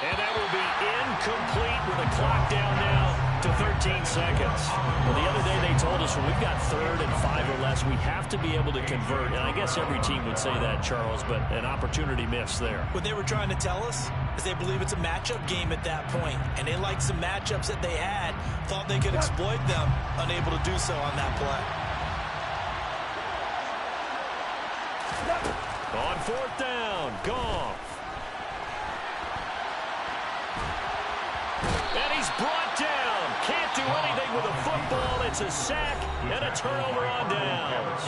S1: And that will be incomplete with a clock down now to 13 seconds. Well, the other day they told us when we've got 3rd and 5 or less, we have to be able to convert. And I guess every team would say that, Charles, but an opportunity missed there.
S2: What they were trying to tell us is they believe it's a matchup game at that point. And they liked some matchups that they had, thought they could exploit them, unable to do so on that play.
S1: On 4th down, Goff. And he's brought down. Can't do anything with a football. It's a sack and a turnover on downs.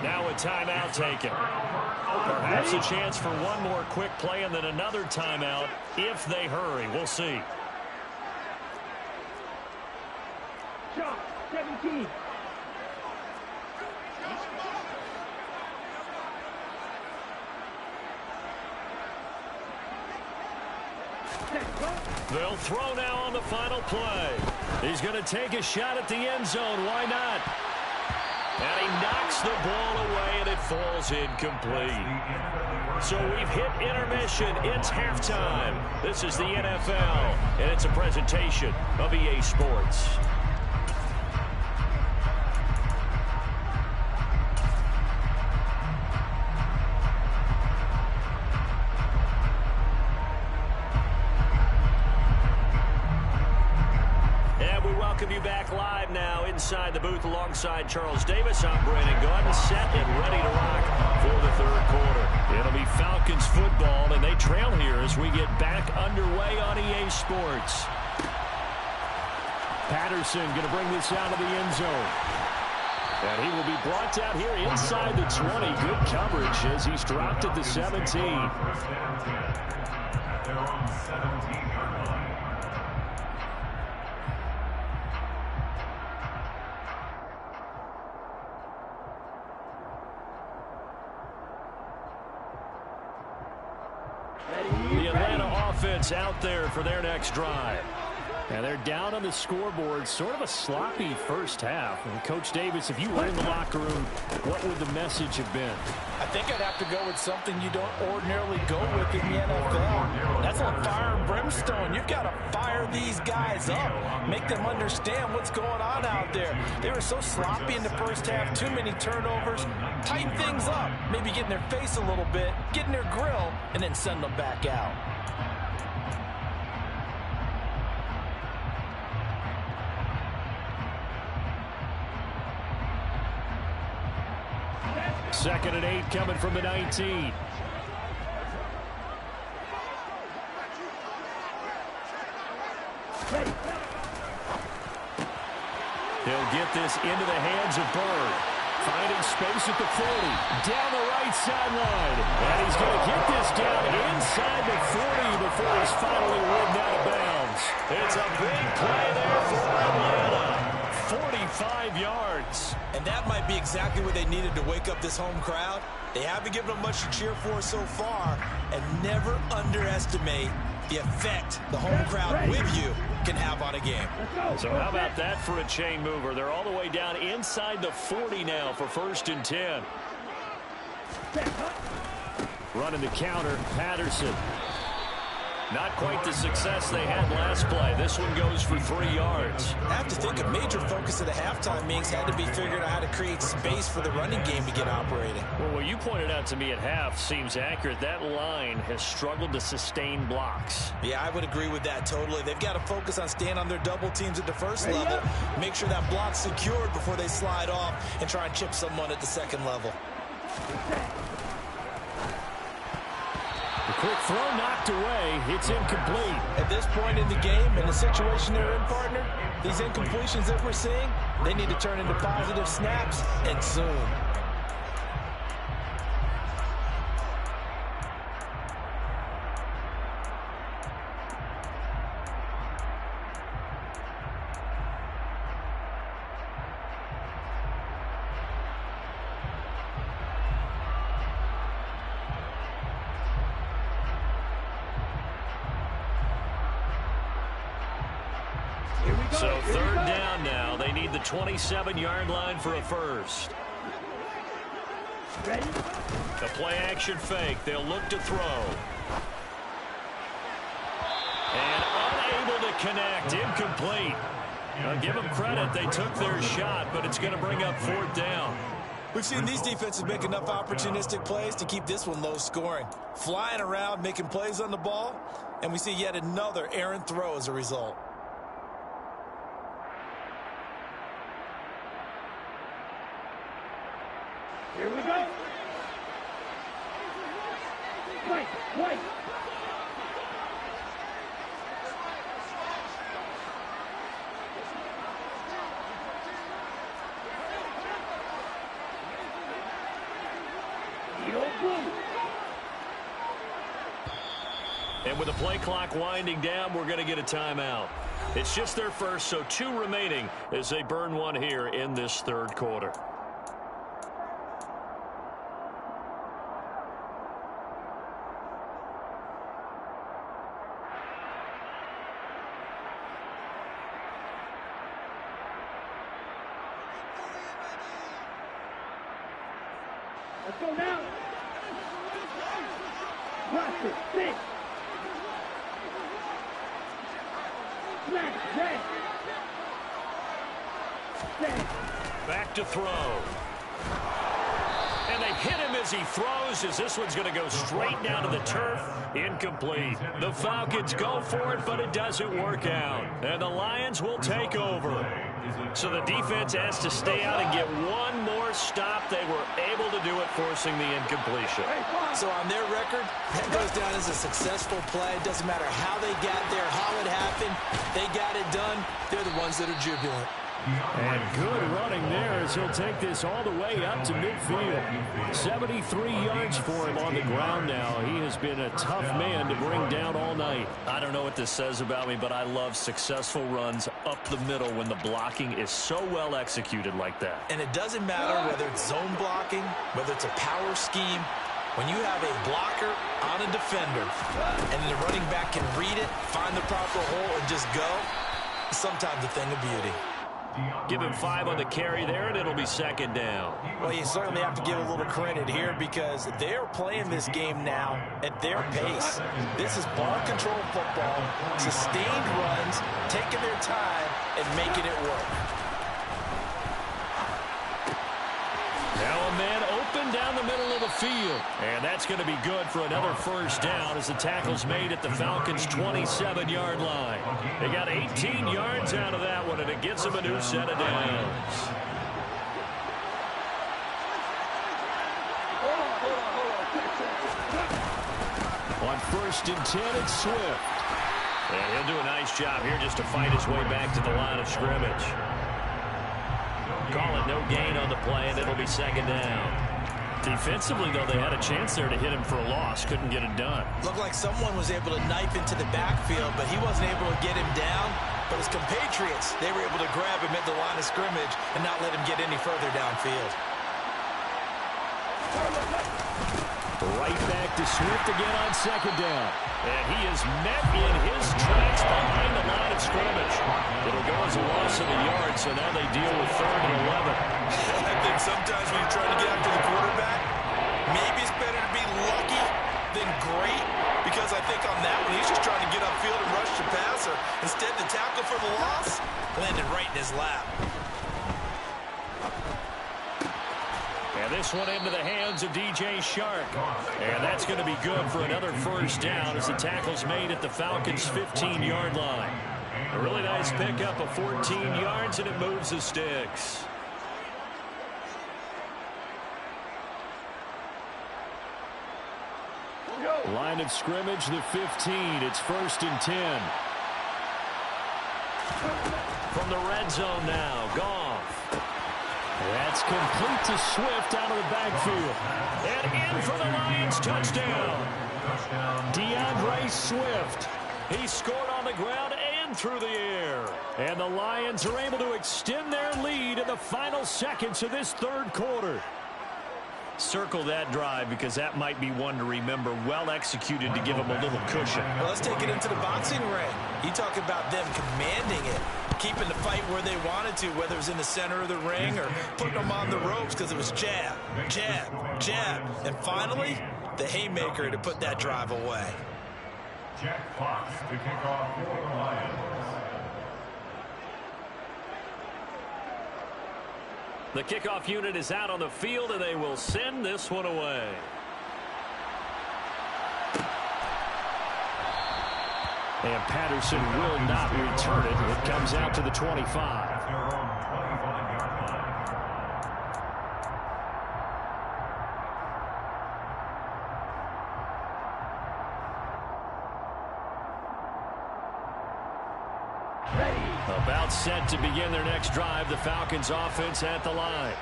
S1: Now a timeout taken. Perhaps a chance for one more quick play and then another timeout if they hurry. We'll see.
S5: Shot 17.
S1: They'll throw now on the final play. He's going to take a shot at the end zone. Why not? And he knocks the ball away, and it falls incomplete. So we've hit intermission. It's halftime. This is the NFL, and it's a presentation of EA Sports. Welcome you back live now inside the booth alongside Charles Davis. I'm Brandon Gordon, set and ready to rock for the 3rd quarter. It'll be Falcons football, and they trail here as we get back underway on EA Sports. Patterson going to bring this out of the end zone. And he will be brought down here inside the 20. Good coverage as he's dropped at the 17. They're on 17-yard line. The Atlanta offense out there for their next drive. And they're down on the scoreboard. Sort of a sloppy first half. And Coach Davis, if you were in the locker room, what would the message have been?
S3: I think I'd have to go with something you don't ordinarily go with in the NFL. That's on fire and brimstone. You've got to fire these guys up. Make them understand what's going on out there. They were so sloppy in the first half. Too many turnovers. Tighten things up. Maybe get in their face a little bit. Get in their grill. And then send them back out.
S1: Second and 8 coming from the 19. He'll get this into the hands of Bird. Finding space at the 40. Down the right sideline. And he's going to get this down inside the 40 before he's finally ridden out of bounds. It's a big play there for Atlanta. 45 yards.
S2: And that might be exactly what they needed to wake up this home crowd. They haven't given them much to cheer for so far. And never underestimate the effect the home crowd with you can have on a game.
S1: So how about that for a chain mover? They're all the way down inside the 40 now for 1st and 10. Running the counter, Patterson. Not quite the success they had last play. This one goes for 3 yards.
S2: I have to think a major focus of the halftime meetings had to be figuring out how to create space for the running game to get operating.
S1: Well, what you pointed out to me at half seems accurate. That line has struggled to sustain blocks.
S2: Yeah, I would agree with that totally. They've got to focus on staying on their double teams at the first level. Make sure that block's secured before they slide off and try and chip someone at the second level.
S1: The quick throw knocked away. It's incomplete.
S3: At this point in the game, in the situation they're in, partner, these incompletions that we're seeing, they need to turn into positive snaps, and soon.
S1: So 3rd down now. They need the 27-yard line for a first. The play action fake. They'll look to throw. And unable to connect. Incomplete. I'll give them credit. They took their shot, but it's going to bring up 4th down.
S2: We've seen these defenses make enough opportunistic plays to keep this one low scoring. Flying around, making plays on the ball, and we see yet another errant throw as a result.
S5: Here we go. White.
S1: And with the play clock winding down, we're going to get a timeout. It's just their first, so 2 remaining as they burn one here in this 3rd quarter.
S5: Let's go now. Roster, 6. Smash, red.
S1: Back to throw. And they hit him as he throws, as this one's going to go straight down to the turf. Incomplete. The Falcons go for it, but it doesn't work out. And the Lions will take over. So the defense has to stay out and get one more stop. They were able to do it, forcing the incompletion.
S2: So on their record, that goes down as a successful play. It doesn't matter how they got there, how it happened. They got it done. They're the ones that are jubilant.
S1: And good running there as he'll take this all the way up to midfield. 73 yards for him on the ground now. He has been a tough man to bring down all night. I don't know what this says about me, but I love successful runs up the middle when the blocking is so well executed like that.
S2: And it doesn't matter whether it's zone blocking, whether it's a power scheme. When you have a blocker on a defender and the running back can read it, find the proper hole, and just go, Sometimes a thing of beauty.
S1: Give him 5 on the carry there, and it'll be second down.
S2: Well, you certainly have to give a little credit here because they're playing this game now at their pace. This is ball control football, sustained runs, taking their time, and making it work.
S1: Now a man open down the middle of the field. And that's going to be good for another first down as the tackle's made at the Falcons' 27-yard line. They got 18 yards out of that one, and it gets them a new set of downs. On 1st and 10, it's Swift. And he'll do a nice job here just to fight his way back to the line of scrimmage. Call it no gain on the play, and it'll be second down. Defensively, though, they had a chance there to hit him for a loss. Couldn't get it done.
S2: Looked like someone was able to knife into the backfield, but he wasn't able to get him down. But his compatriots, they were able to grab him at the line of scrimmage and not let him get any further downfield.
S1: Right back to Swift again on second down. And he is met in his tracks behind the line of scrimmage. It'll go as a loss of a yard, so now they deal with 3rd and 11.
S2: I think sometimes when you're trying to get after the quarterback, maybe it's better to be lucky than great, because I think on that one, he's just trying to get upfield and rush the passer. Instead, the tackle for the loss landed right in his lap.
S1: And this one into the hands of DJ Shark. And that's going to be good for another first down as the tackle's made at the Falcons' 15-yard line. A really nice pickup of 14 yards, and it moves the sticks. Line of scrimmage, the 15. It's 1st and 10. From the red zone now, Goff. That's complete to Swift out of the backfield. And in for the Lions, touchdown. DeAndre Swift. He scored on the ground and through the air. And the Lions are able to extend their lead in the final seconds of this 3rd quarter. Circle that drive because that might be one to remember. Well executed to give them a little cushion.
S2: Well, let's take it into the boxing ring. You talk about them commanding it, keeping the fight where they wanted to, whether it was in the center of the ring or putting them on the ropes because it was jab, jab, jab. And finally, the haymaker to put that drive away.
S6: Jack Fox to kick off for the Lions.
S1: The kickoff unit is out on the field, and they will send this one away. And Patterson will not return it. It comes out to the 25. About set to begin their next drive. The Falcons offense at the line.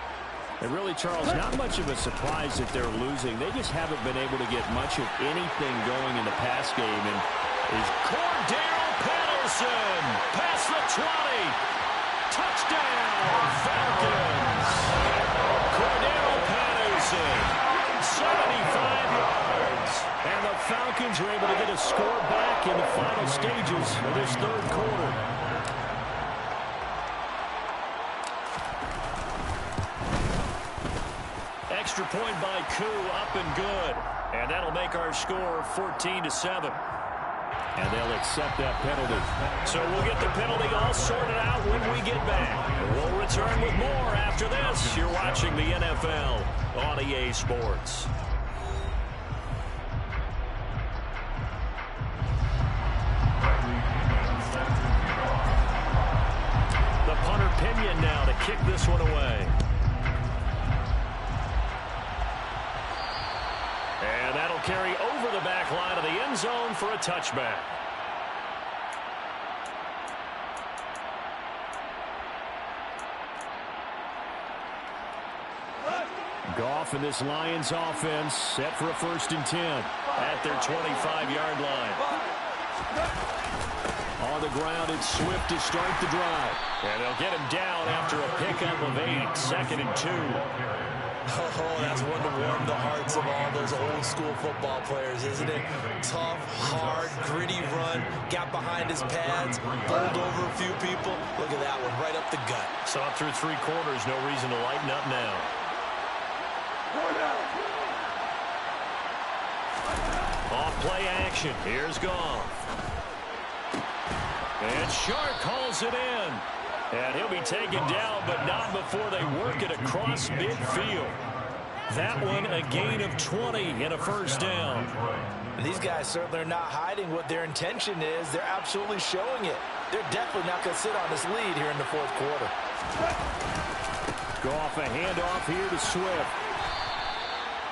S1: And really, Charles, not much of a surprise that they're losing. They just haven't been able to get much of anything going in the pass game. And is Cordero Patterson past the 20. Touchdown, Falcons. Cordero Patterson, 75 yards. And the Falcons are able to get a score back in the final stages of this 3rd quarter. Extra point by Koo, up and good. And that'll make our score 14-7. And they'll accept that penalty. So we'll get the penalty all sorted out when we get back. We'll return with more after this. You're watching the NFL on EA Sports. The punter Pinion now to kick this one away. And that'll carry over the back line of the end zone for a touchback. Goff and this Lions offense set for a 1st and 10 at their 25-yard line. On the ground, it's Swift to start the drive. And they'll get him down after a pickup of 8, 2nd and 2.
S2: Oh, that's one to warm the hearts of all those old school football players, isn't it? Tough, hard, gritty run, got behind his pads, bowled over a few people. Look at that one, right up the gut.
S1: Saw through 3 quarters, no reason to lighten up now. Off play action, here's Goff. And Shark calls it in. And he'll be taken down, but not before they work it across midfield. That one a gain of 20 and a first down.
S2: These guys certainly are not hiding what their intention is. They're absolutely showing it. They're definitely not going to sit on this lead here in the 4th quarter.
S1: Goff a handoff here to Swift.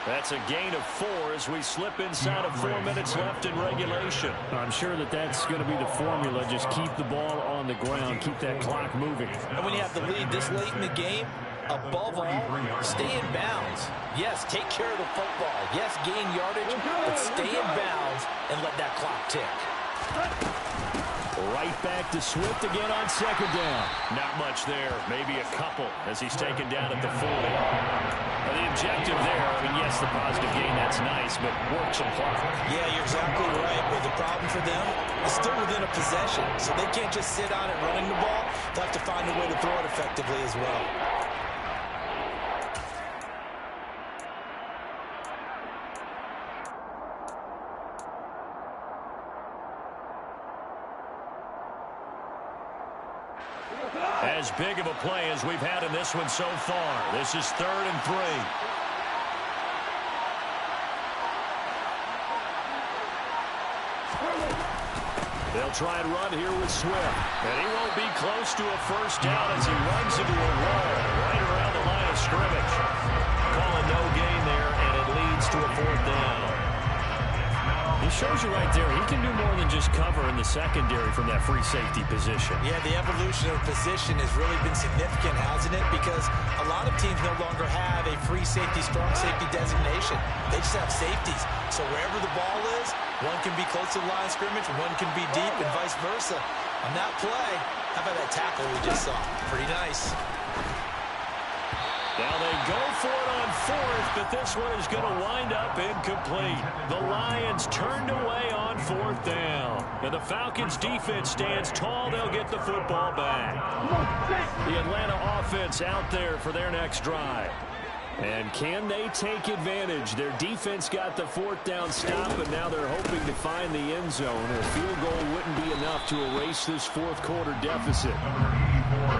S1: That's a gain of 4 as we slip inside of 4 minutes left in regulation.
S7: I'm sure that's going to be the formula. Just keep the ball on the ground. Keep that clock moving.
S2: And when you have the lead this late in the game, above all, stay in bounds. Yes, take care of the football. Yes, gain yardage, but stay in bounds and let that clock tick.
S1: Right back to Swift again on 2nd down. Not much there. Maybe a couple as he's taken down at the 40. Well, the objective there, I mean, yes, the positive gain, that's nice, but work some clock.
S2: Yeah, you're exactly right. But the problem for them is still within a possession, so they can't just sit on it running the ball. They'll have to find a way to throw it effectively as well.
S1: As big of a play as we've had in this one so far. This is 3rd and 3. They'll try and run here with Swift. And he won't be close to a first down as he runs into a wall right around the line of scrimmage. Calling no gain there, and it leads to a 4th down.
S7: He shows you right there, he can do more than just cover in the secondary from that free safety position.
S2: Yeah, the evolution of position has really been significant, hasn't it? Because a lot of teams no longer have a free safety, strong safety designation. They just have safeties. So wherever the ball is, one can be close to the line of scrimmage, one can be deep, and vice versa. On that play, how about that tackle we just saw? Pretty nice.
S1: Now they go for it on 4th, but this one is going to wind up incomplete. The Lions turned away on 4th down. And the Falcons defense stands tall. They'll get the football back. The Atlanta offense out there for their next drive. And can they take advantage? Their defense got the 4th down stop, and now they're hoping to find the end zone. A field goal wouldn't be enough to erase this 4th quarter deficit.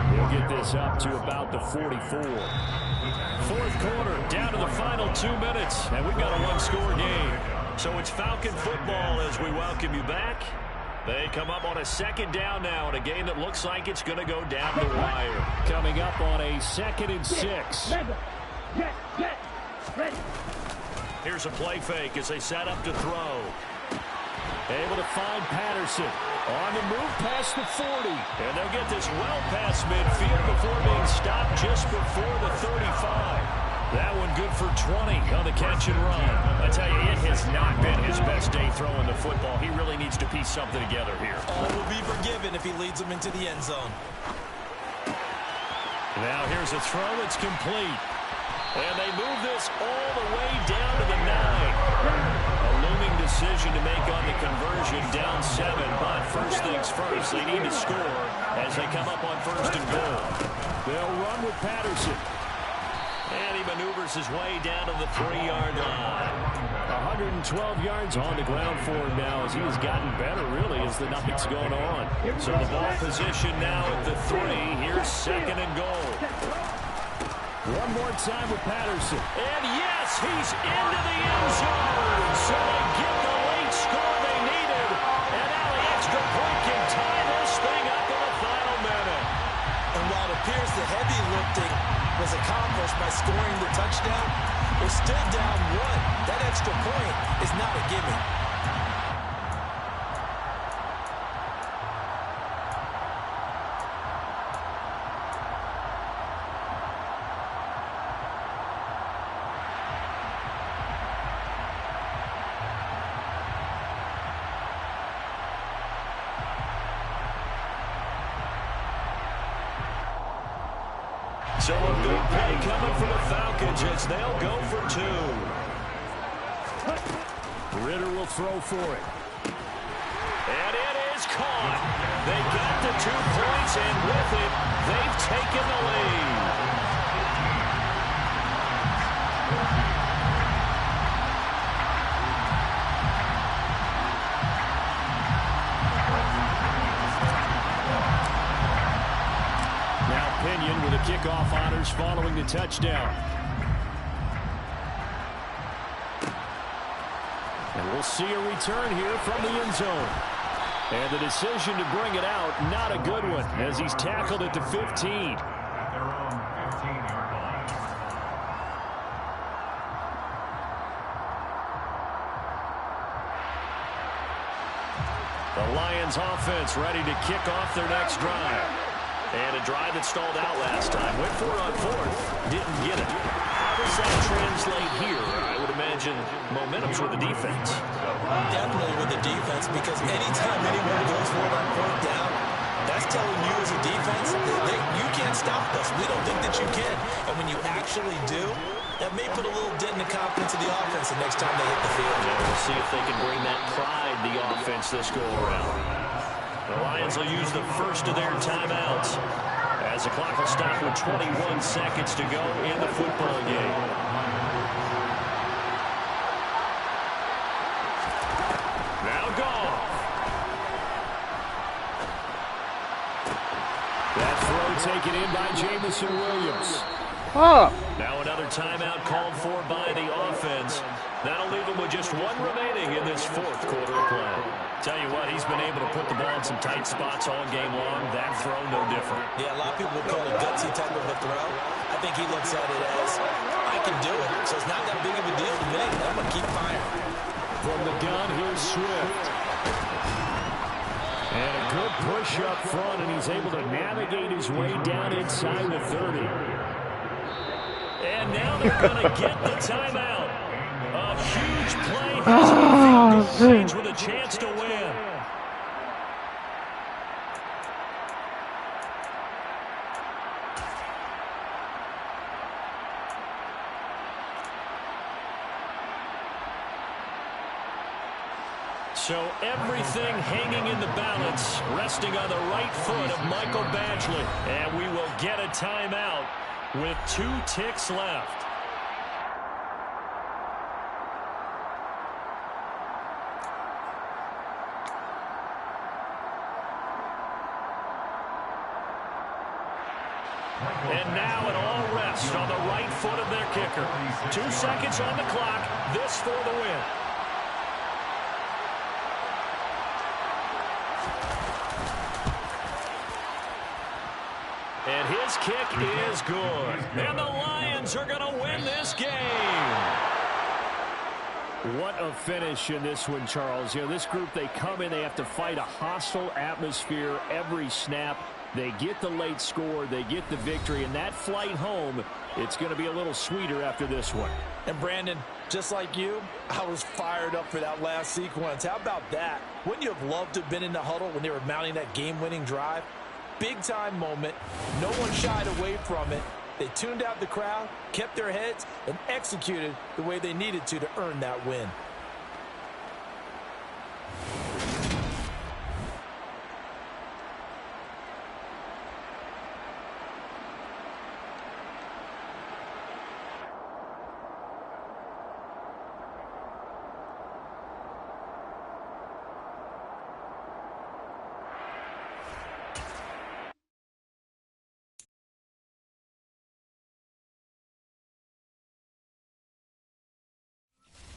S1: They'll get this up to about the 44. 4th quarter, down to the final 2 minutes, and we've got a 1-score game. So it's Falcon football as we welcome you back. They come up on a 2nd down now in a game that looks like it's going to go down the wire.
S7: Coming up on a 2nd and 6.
S1: Here's a play fake as they set up to throw. Able to find Patterson. On the move past the 40. And they'll get this well past midfield before being stopped just before the 35. That one good for 20 on the catch and run. I tell you, it has not been his best day throwing the football. He really needs to piece something together here.
S2: All will be forgiven if he leads them into the end zone.
S1: Now here's a throw that's complete. And they move this all the way down to the 9. A looming decision to make on the conversion, down 7. But first things first, they need to score as they come up on 1st and goal. They'll run with Patterson. And he maneuvers his way down to the 3-yard line.
S7: 112 yards on the ground for him now as he has gotten better, really, as the night's gone on.
S1: So the ball position now at the 3. Here's 2nd and goal.
S7: One more time with Patterson.
S1: And yes, he's into the end zone. So they get the late score they needed. And now the extra point can tie this thing up in the final minute.
S2: And while it appears the heavy lifting was accomplished by scoring the touchdown, we're still down 1. That extra point is not a gimme.
S1: So a big play coming for the Falcons as they'll go for 2. Ritter will throw for it. And it is caught. They got the 2 points, and with it, they've taken the lead. Now Pinion with the kickoff honors following the touchdown. And we'll see a return here from the end zone. And the decision to bring it out, not a good one, as he's tackled at the 15.
S6: At their own 15-yard line.
S1: The Lions offense ready to kick off their next drive. And a drive that stalled out last time. Went for it on 4th. Didn't get it. How does that translate here? I would imagine momentum's with the defense.
S2: Definitely with the defense, because anytime anyone goes for it on 4th down, that's telling you as a defense that you can't stop us. We don't think that you can. And when you actually do, that may put a little dent in the confidence of the offense the next time they hit the field.
S1: Yeah, we'll see if they can bring that pride to the offense this go-around. The Lions will use the first of their timeouts as the clock will stop with 21 seconds to go in the football game. Now Goff. That throw taken in by Jamison Williams.
S4: Oh.
S1: Now another timeout called for by the offense. That'll leave them with just 1 remaining in this 4th quarter of play. Tell you what, he's been able to put the ball in some tight spots all game long. That throw, no different.
S2: Yeah, a lot of people would call it a gutsy type of a throw. I think he looks at it as, I can do it, so it's not that big of a deal to me. I'm going to keep firing.
S1: From the gun, here's Swift. And a good push up front, and he's able to navigate his way down inside the 30. And now they're going to get the timeout. A huge play has a field goal range with a chance to win. So everything hanging in the balance, resting on the right foot of Michael Badgley. And we will get a timeout with 2 ticks left. And now it all rests on the right foot of their kicker. 2 seconds on the clock. This for the win. And his kick is good. And the Lions are going to win this game. What a finish in this one, Charles. You know, this group, they come in, they have to fight a hostile atmosphere every snap. They get the late score, they get the victory, and that flight home, it's going to be a little sweeter after this one.
S3: And Brandon, just like you, I was fired up for that last sequence. How about that? Wouldn't you have loved to have been in the huddle when they were mounting that game-winning drive? Big-time moment. No one shied away from it. They tuned out the crowd, kept their heads, and executed the way they needed to earn that win.